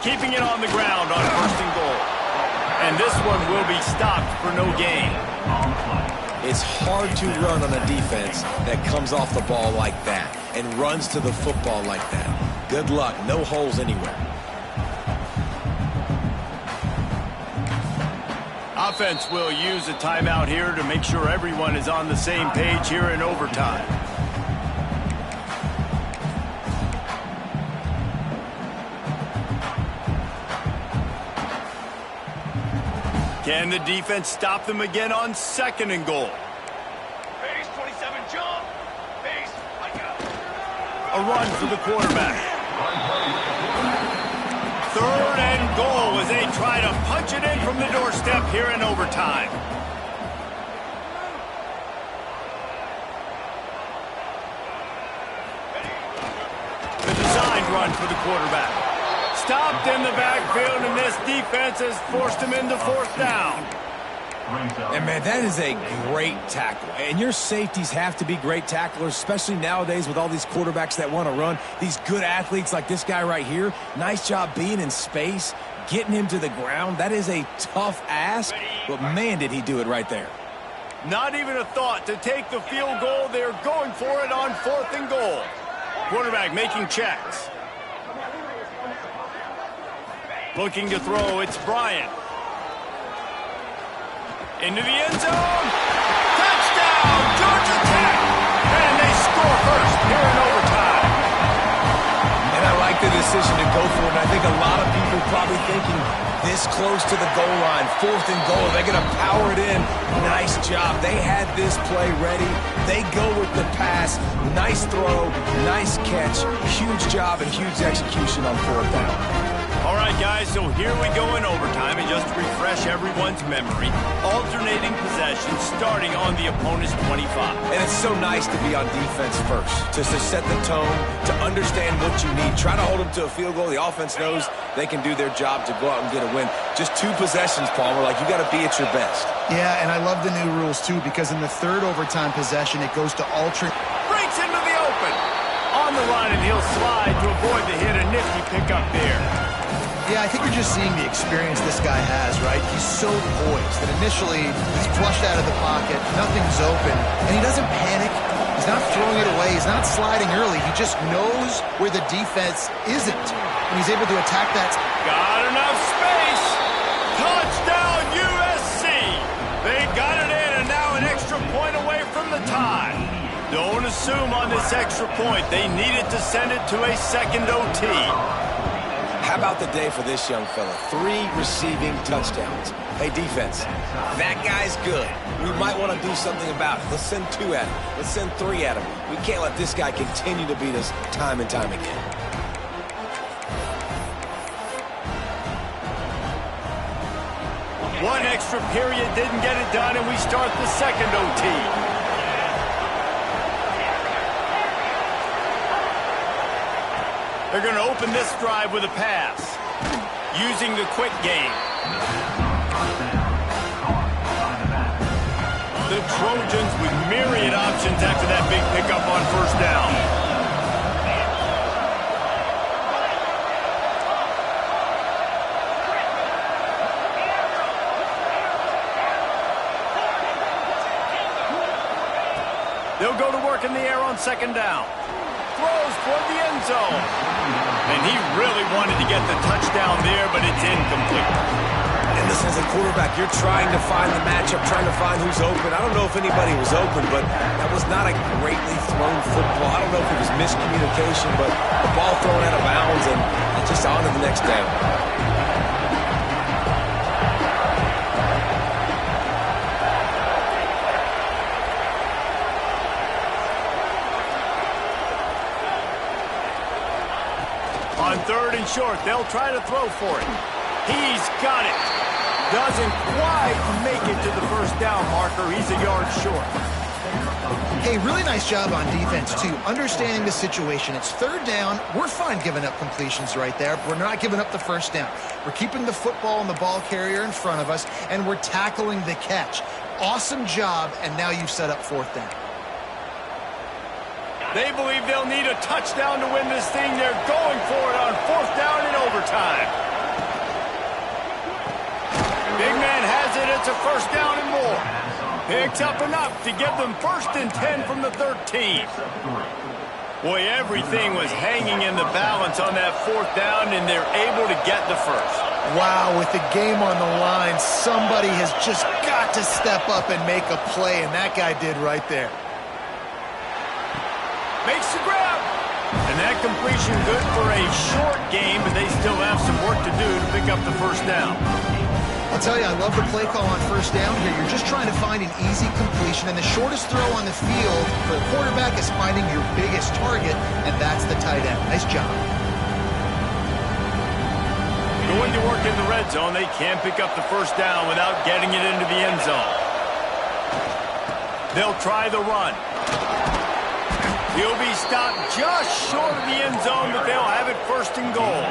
Keeping it on the ground on 1st and goal. And this one will be stopped for no gain. It's hard to run on a defense that comes off the ball like that and runs to the football like that. Good luck. No holes anywhere. Offense will use a timeout here to make sure everyone is on the same page here in overtime. Can the defense stop them again on 2nd and goal? Base 27 jump. Base, I got it. A run for the quarterback. 3rd and goal as they try to punch it in from the doorstep here in overtime. The designed run for the quarterback. Stopped in the backfield, and this defense has forced him into 4th down. And, man, that is a great tackle. And your safeties have to be great tacklers, especially nowadays with all these quarterbacks that want to run. These good athletes like this guy right here, nice job being in space, getting him to the ground. That is a tough ask, but, man, did he do it right there. Not even a thought to take the field goal. They're going for it on 4th and goal. Quarterback making checks. Looking to throw, it's Bryant. Into the end zone. Touchdown, Georgia Tech! And they score first here in overtime. And I like the decision to go for it. And I think a lot of people probably thinking this close to the goal line, 4th and goal, they're going to power it in. Nice job. They had this play ready. They go with the pass. Nice throw, nice catch. Huge job and huge execution on 4th down. All right, guys, so here we go in overtime, and just to refresh everyone's memory, alternating possessions starting on the opponent's 25. And it's so nice to be on defense first, to set the tone, to understand what you need. Try to hold them to a field goal. The offense knows they can do their job to go out and get a win. Just 2 possessions, Palmer, like you got to be at your best. Yeah, and I love the new rules, too, because in the 3rd overtime possession, it goes to alternate. Breaks into the open. On the run, and he'll slide to avoid the hit. A nifty pickup there. Yeah, I think you're just seeing the experience this guy has, right? He's so poised that initially he's flushed out of the pocket, nothing's open, and he doesn't panic. He's not throwing it away. He's not sliding early. He just knows where the defense isn't, and he's able to attack that. Got enough space. Touchdown, USC. They got it in, and now an extra point away from the tie. Don't assume on this extra point. They needed to send it to a 2nd OT. How about the day for this young fella? 3 receiving touchdowns. Hey, defense, that guy's good. We might want to do something about it. Let's send 2 at him. Let's send 3 at him. We can't let this guy continue to beat us time and time again. One extra period didn't get it done, and we start the second OT. They're going to open this drive with a pass, using the quick game. The Trojans with myriad options after that big pickup on first down. They'll go to work in the air on second down. Throws toward the end zone. And he really wanted to get the touchdown there, but it's incomplete. And listen, as a quarterback, you're trying to find the matchup, trying to find who's open. I don't know if anybody was open, but that was not a greatly thrown football. I don't know if it was miscommunication, but the ball thrown out of bounds and just on to the next down. On third and short, they'll try to throw for it. He's got it. Doesn't quite make it to the first down marker. He's a yard short. Hey, really nice job on defense, too. Understanding the situation. It's third down. We're fine giving up completions right there. We're not giving up the first down. We're keeping the football and the ball carrier in front of us, and we're tackling the catch. Awesome job, and now you've set up fourth down. They believe they'll need a touchdown to win this thing. They're going for it on fourth down in overtime. Big man has it. It's a first down and more. Picks up enough to give them 1st and 10 from the 13. Boy, everything was hanging in the balance on that fourth down, and they're able to get the first. Wow, with the game on the line, somebody has just got to step up and make a play, and that guy did right there. Makes the grab. And that completion good for a short game, but they still have some work to do to pick up the first down. I'll tell you, I love the play call on first down here. You're just trying to find an easy completion, and the shortest throw on the field for the quarterback is finding your biggest target, and that's the tight end. Nice job. Going to work in the red zone, they can't pick up the first down without getting it into the end zone. They'll try the run. He'll be stopped just short of the end zone, but they'll have it 1st and goal.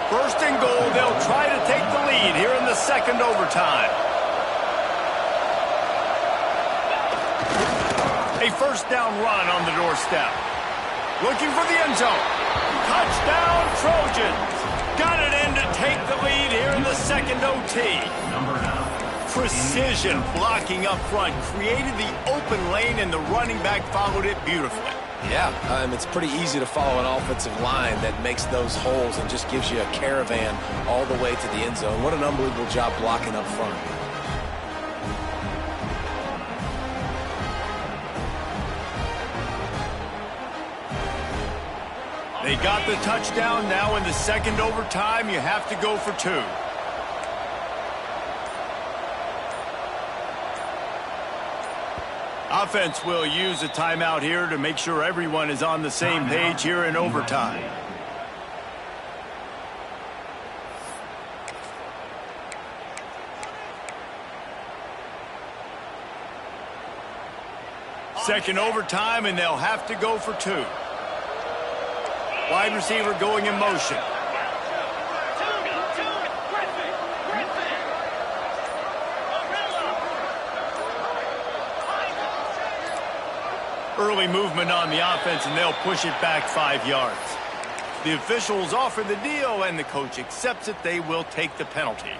1st and goal, they'll try to take the lead here in the second overtime. A first down run on the doorstep. Looking for the end zone. Touchdown, Trojans. Got it in to take the lead here in the second OT. Precision blocking up front created the open lane, and the running back followed it beautifully. Yeah, it's pretty easy to follow an offensive line that makes those holes and just gives you a caravan all the way to the end zone. What an unbelievable job blocking up front. They got the touchdown. Now in the second overtime, you have to go for 2. Offense will use a timeout here to make sure everyone is on the same page here in overtime. Second overtime, and they'll have to go for 2. Wide receiver going in motion. Early movement on the offense, and they'll push it back 5 yards. The officials offer the deal, and the coach accepts it. They will take the penalty.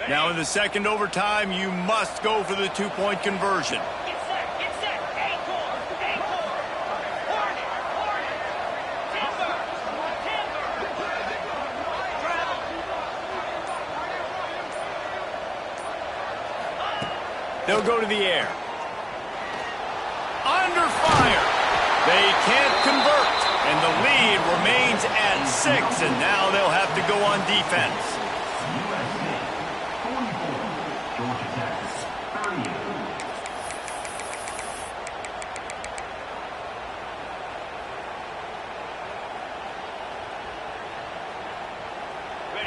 Now in the second overtime, you must go for the 2-point conversion. They'll go to the air. Under fire. They can't convert, and the lead remains at 6, and now they'll have have to go on defense. USC 44, Georgia Tech 38.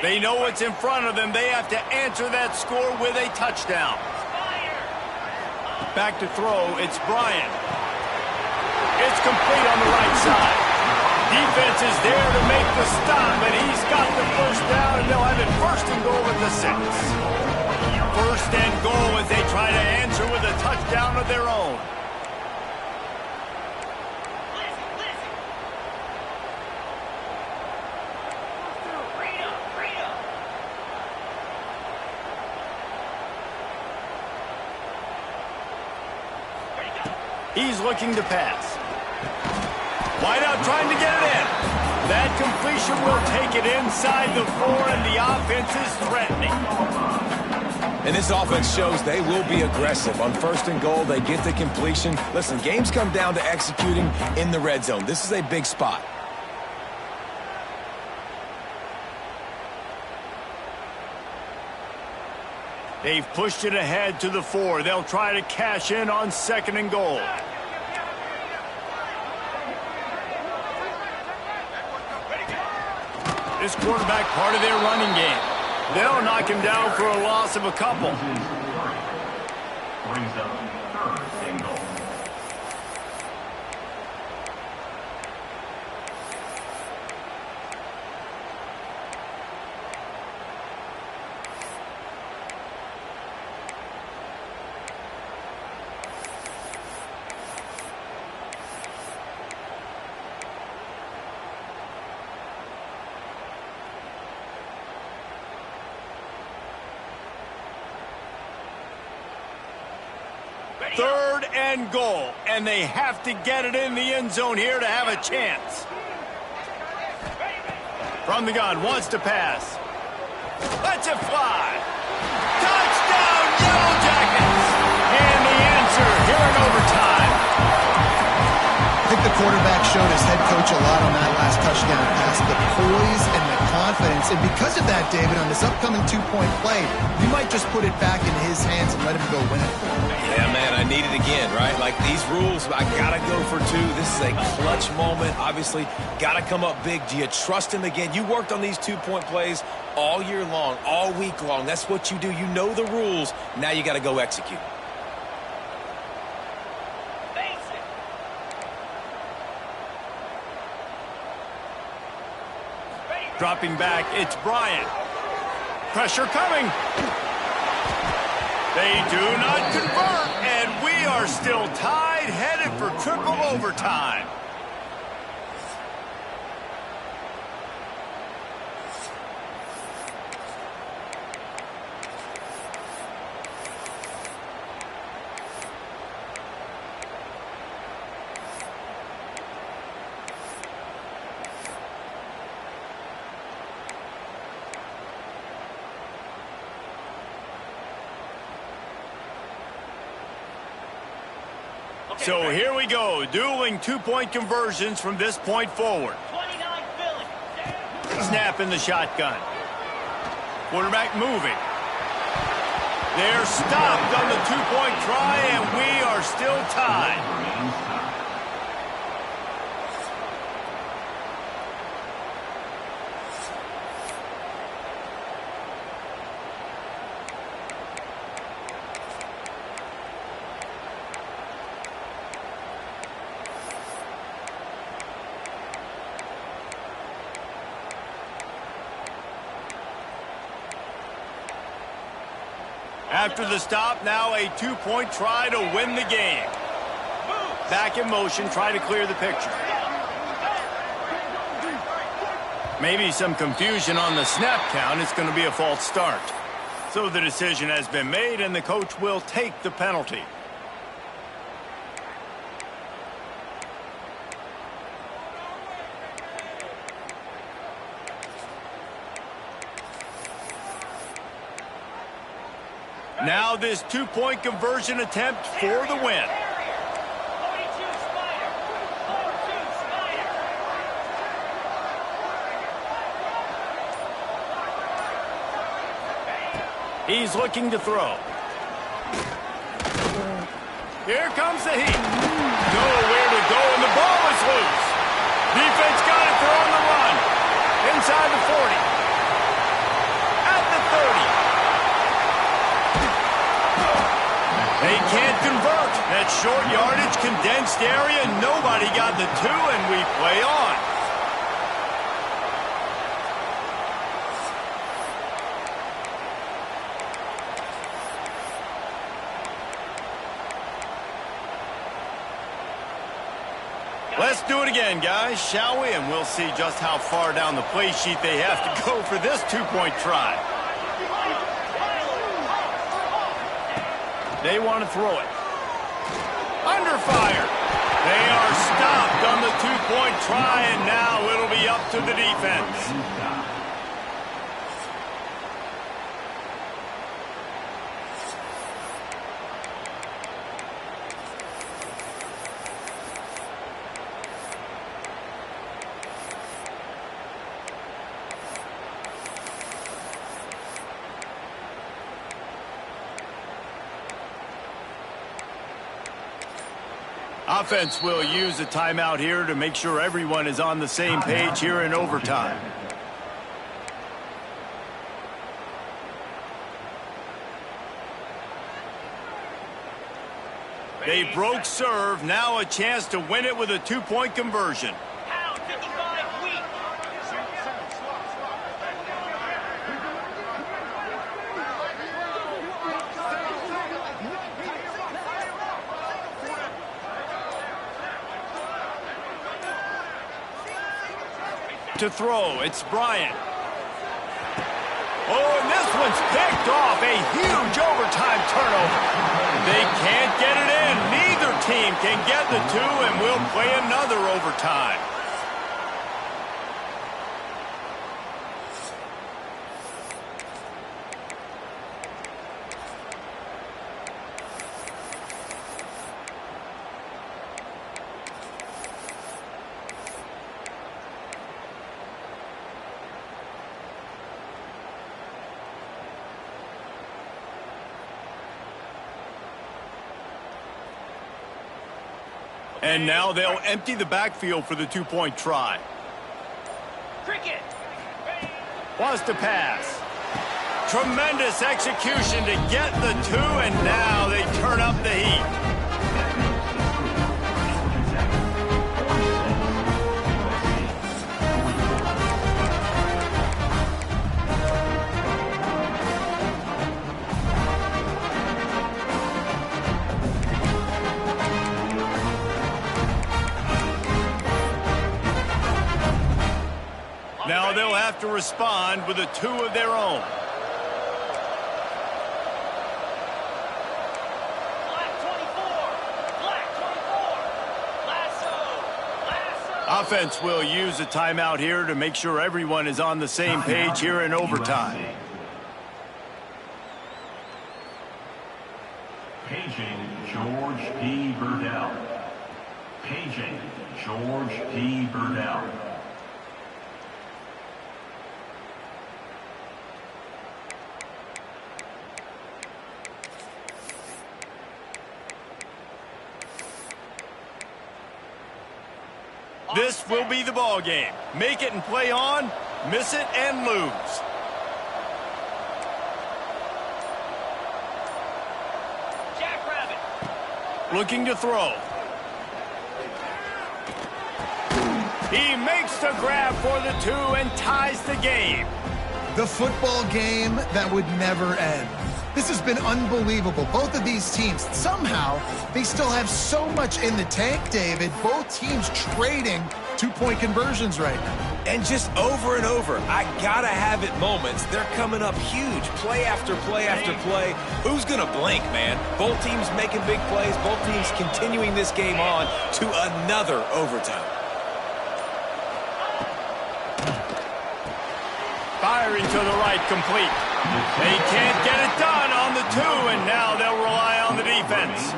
They know what's in front of them. They have to answer that score with a touchdown. Back to throw, it's Bryant. It's complete on the right side. Defense is there to make the stop, but he's got the first down, and they'll have it first and goal at the 6. First and goal as they try to answer with a touchdown of their own. He's looking to pass. Wide out trying to get it in. That completion will take it inside the 4, and the offense is threatening. And this offense shows they will be aggressive. On first and goal, they get the completion. Listen, games come down to executing in the red zone. This is a big spot. They've pushed it ahead to the 4. They'll try to cash in on second and goal. This quarterback part of their running game. They'll knock him down for a loss of a couple. Brings up third and goal. Third and goal, and they have to get it in the end zone here to have a chance. From the gun, wants to pass. Lets it fly. Touchdown, Yellow Jackets! And the answer here in overtime. I think the quarterback showed his head coach a lot on that last touchdown pass, the poise and the confidence. And because of that, David, on this upcoming 2-point play, you might just put it back in his hands and let him go win it. Yeah, man, I need it again, right? Like these rules, I got to go for 2. This is a clutch moment. Obviously, got to come up big. Do you trust him again? You worked on these 2-point plays all year long, all week long. That's what you do. You know the rules. Now you got to go execute. Dropping back, it's Bryant. Pressure coming. They do not convert, and we are still tied, headed for triple overtime. So here we go, dueling 2-point conversions from this point forward. Snap in the shotgun. Quarterback moving. They're stopped on the 2-point try, and we are still tied. After the stop, now a 2-point try to win the game. Back in motion, try to clear the picture. Maybe some confusion on the snap count. It's going to be a false start. So the decision has been made, and the coach will take the penalty. Now this 2-point conversion attempt for the win. He's looking to throw. Here comes the heat. Nowhere to go, and the ball is loose. Defense got it. They're on the run. Inside the 40. At the 30. They can't convert. That short yardage, condensed area, nobody got the 2, and we play on. Let's do it again, guys, shall we? And we'll see just how far down the play sheet they have to go for this 2-point try. They want to throw it. Under fire. They are stopped on the 2-point try, and now it'll be up to the defense. Offense will use a timeout here to make sure everyone is on the same page here in overtime. They broke serve. Now a chance to win it with a 2-point conversion. To throw, it's Bryant. Oh, and this one's picked off. A huge overtime turnover. They can't get it in. Neither team can get the 2, and we'll play another overtime. And now they'll empty the backfield for the 2-point try. Cricket. Wants to pass. Tremendous execution to get the 2, and now they turn up the heat. Now they'll have to respond with a 2 of their own. Offense will use a timeout here to make sure everyone is on the same page here in overtime. Paging George P. Burdell. Paging George P. Burdell. This will be the ball game. Make it and play on, miss it and lose. Jackrabbit. Looking to throw. He makes the grab for the 2 and ties the game. The football game that would never end. This has been unbelievable. Both of these teams, somehow, they still have so much in the tank, David. Both teams trading 2-point conversions right now. And just over and over, I gotta have it moments. They're coming up huge, play after play after play. Who's gonna blink, man? Both teams making big plays, both teams continuing this game on to another overtime. Firing to the right, complete. They can't get it done on the 2, and now they'll rely on the defense.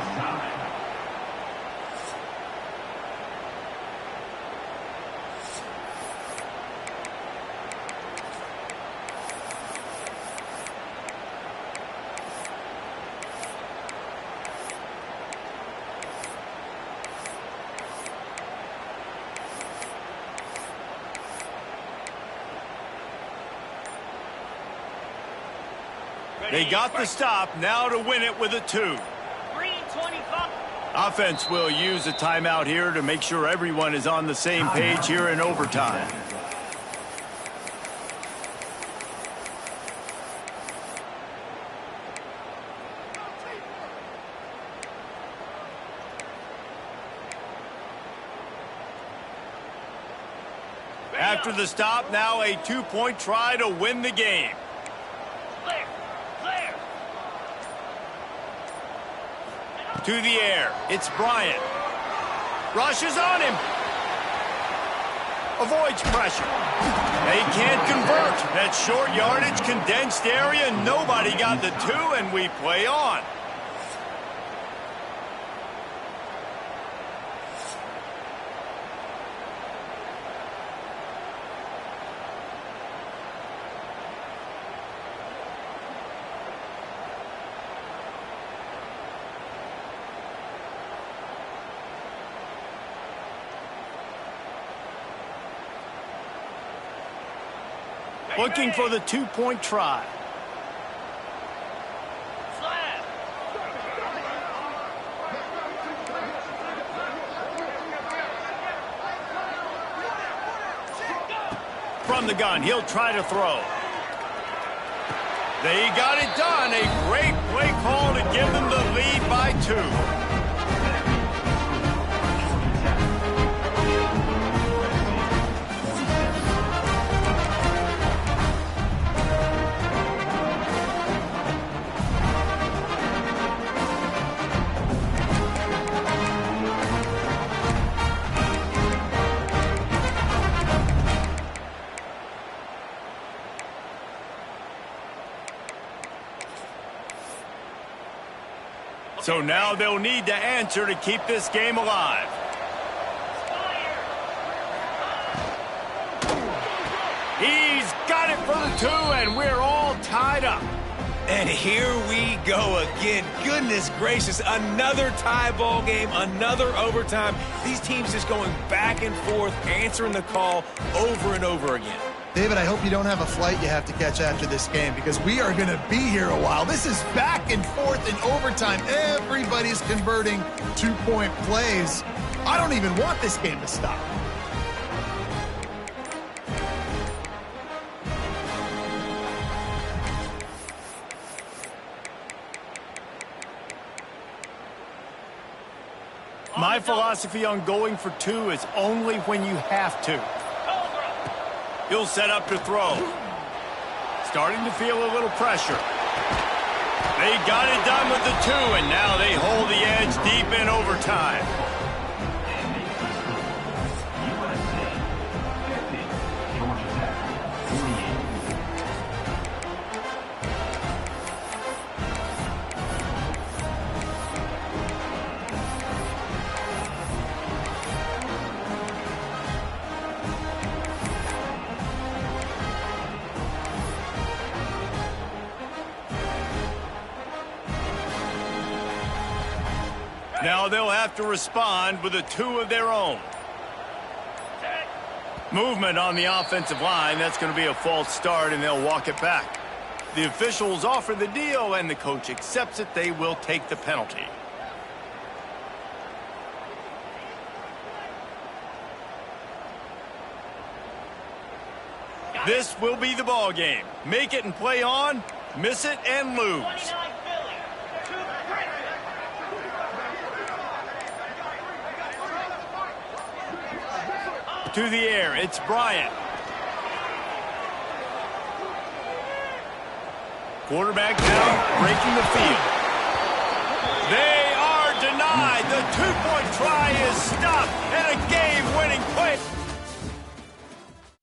They got the stop, now to win it with a 2. Green 25. Offense will use a timeout here to make sure everyone is on the same page here in overtime. After the stop, now a 2-point try to win the game. Clear. Clear. To the air, it's Bryant. Rushes on him. Avoids pressure. They can't convert. That short yardage, condensed area, nobody got the 2, and we play on. Looking for the 2-point try. Slap. From the gun, he'll try to throw. They got it done. A great play call to give them the lead by 2. So now they'll need to answer to keep this game alive. He's got it for the 2, and we're all tied up. And here we go again. Goodness gracious, another tie ball game, another overtime. These teams just going back and forth, answering the call over and over again. David, I hope you don't have a flight you have to catch after this game, because we are going to be here a while. This is back and forth in overtime. Everybody's converting 2-point plays. I don't even want this game to stop. My philosophy on going for 2 is only when you have to. He'll set up to throw. Starting to feel a little pressure. They got it done with the 2, and now they hold the edge deep in overtime. USC 50, Georgia Tech 48. Now they'll have to respond with a 2 of their own. Movement on the offensive line. That's going to be a false start, and they'll walk it back. The officials offer the deal, and the coach accepts it. They will take the penalty. This will be the ball game. Make it and play on, miss it and lose. 29 Philly. To the air, it's Bryant. Quarterback down, breaking the field. They are denied. The 2-point try is stopped, and a game-winning play.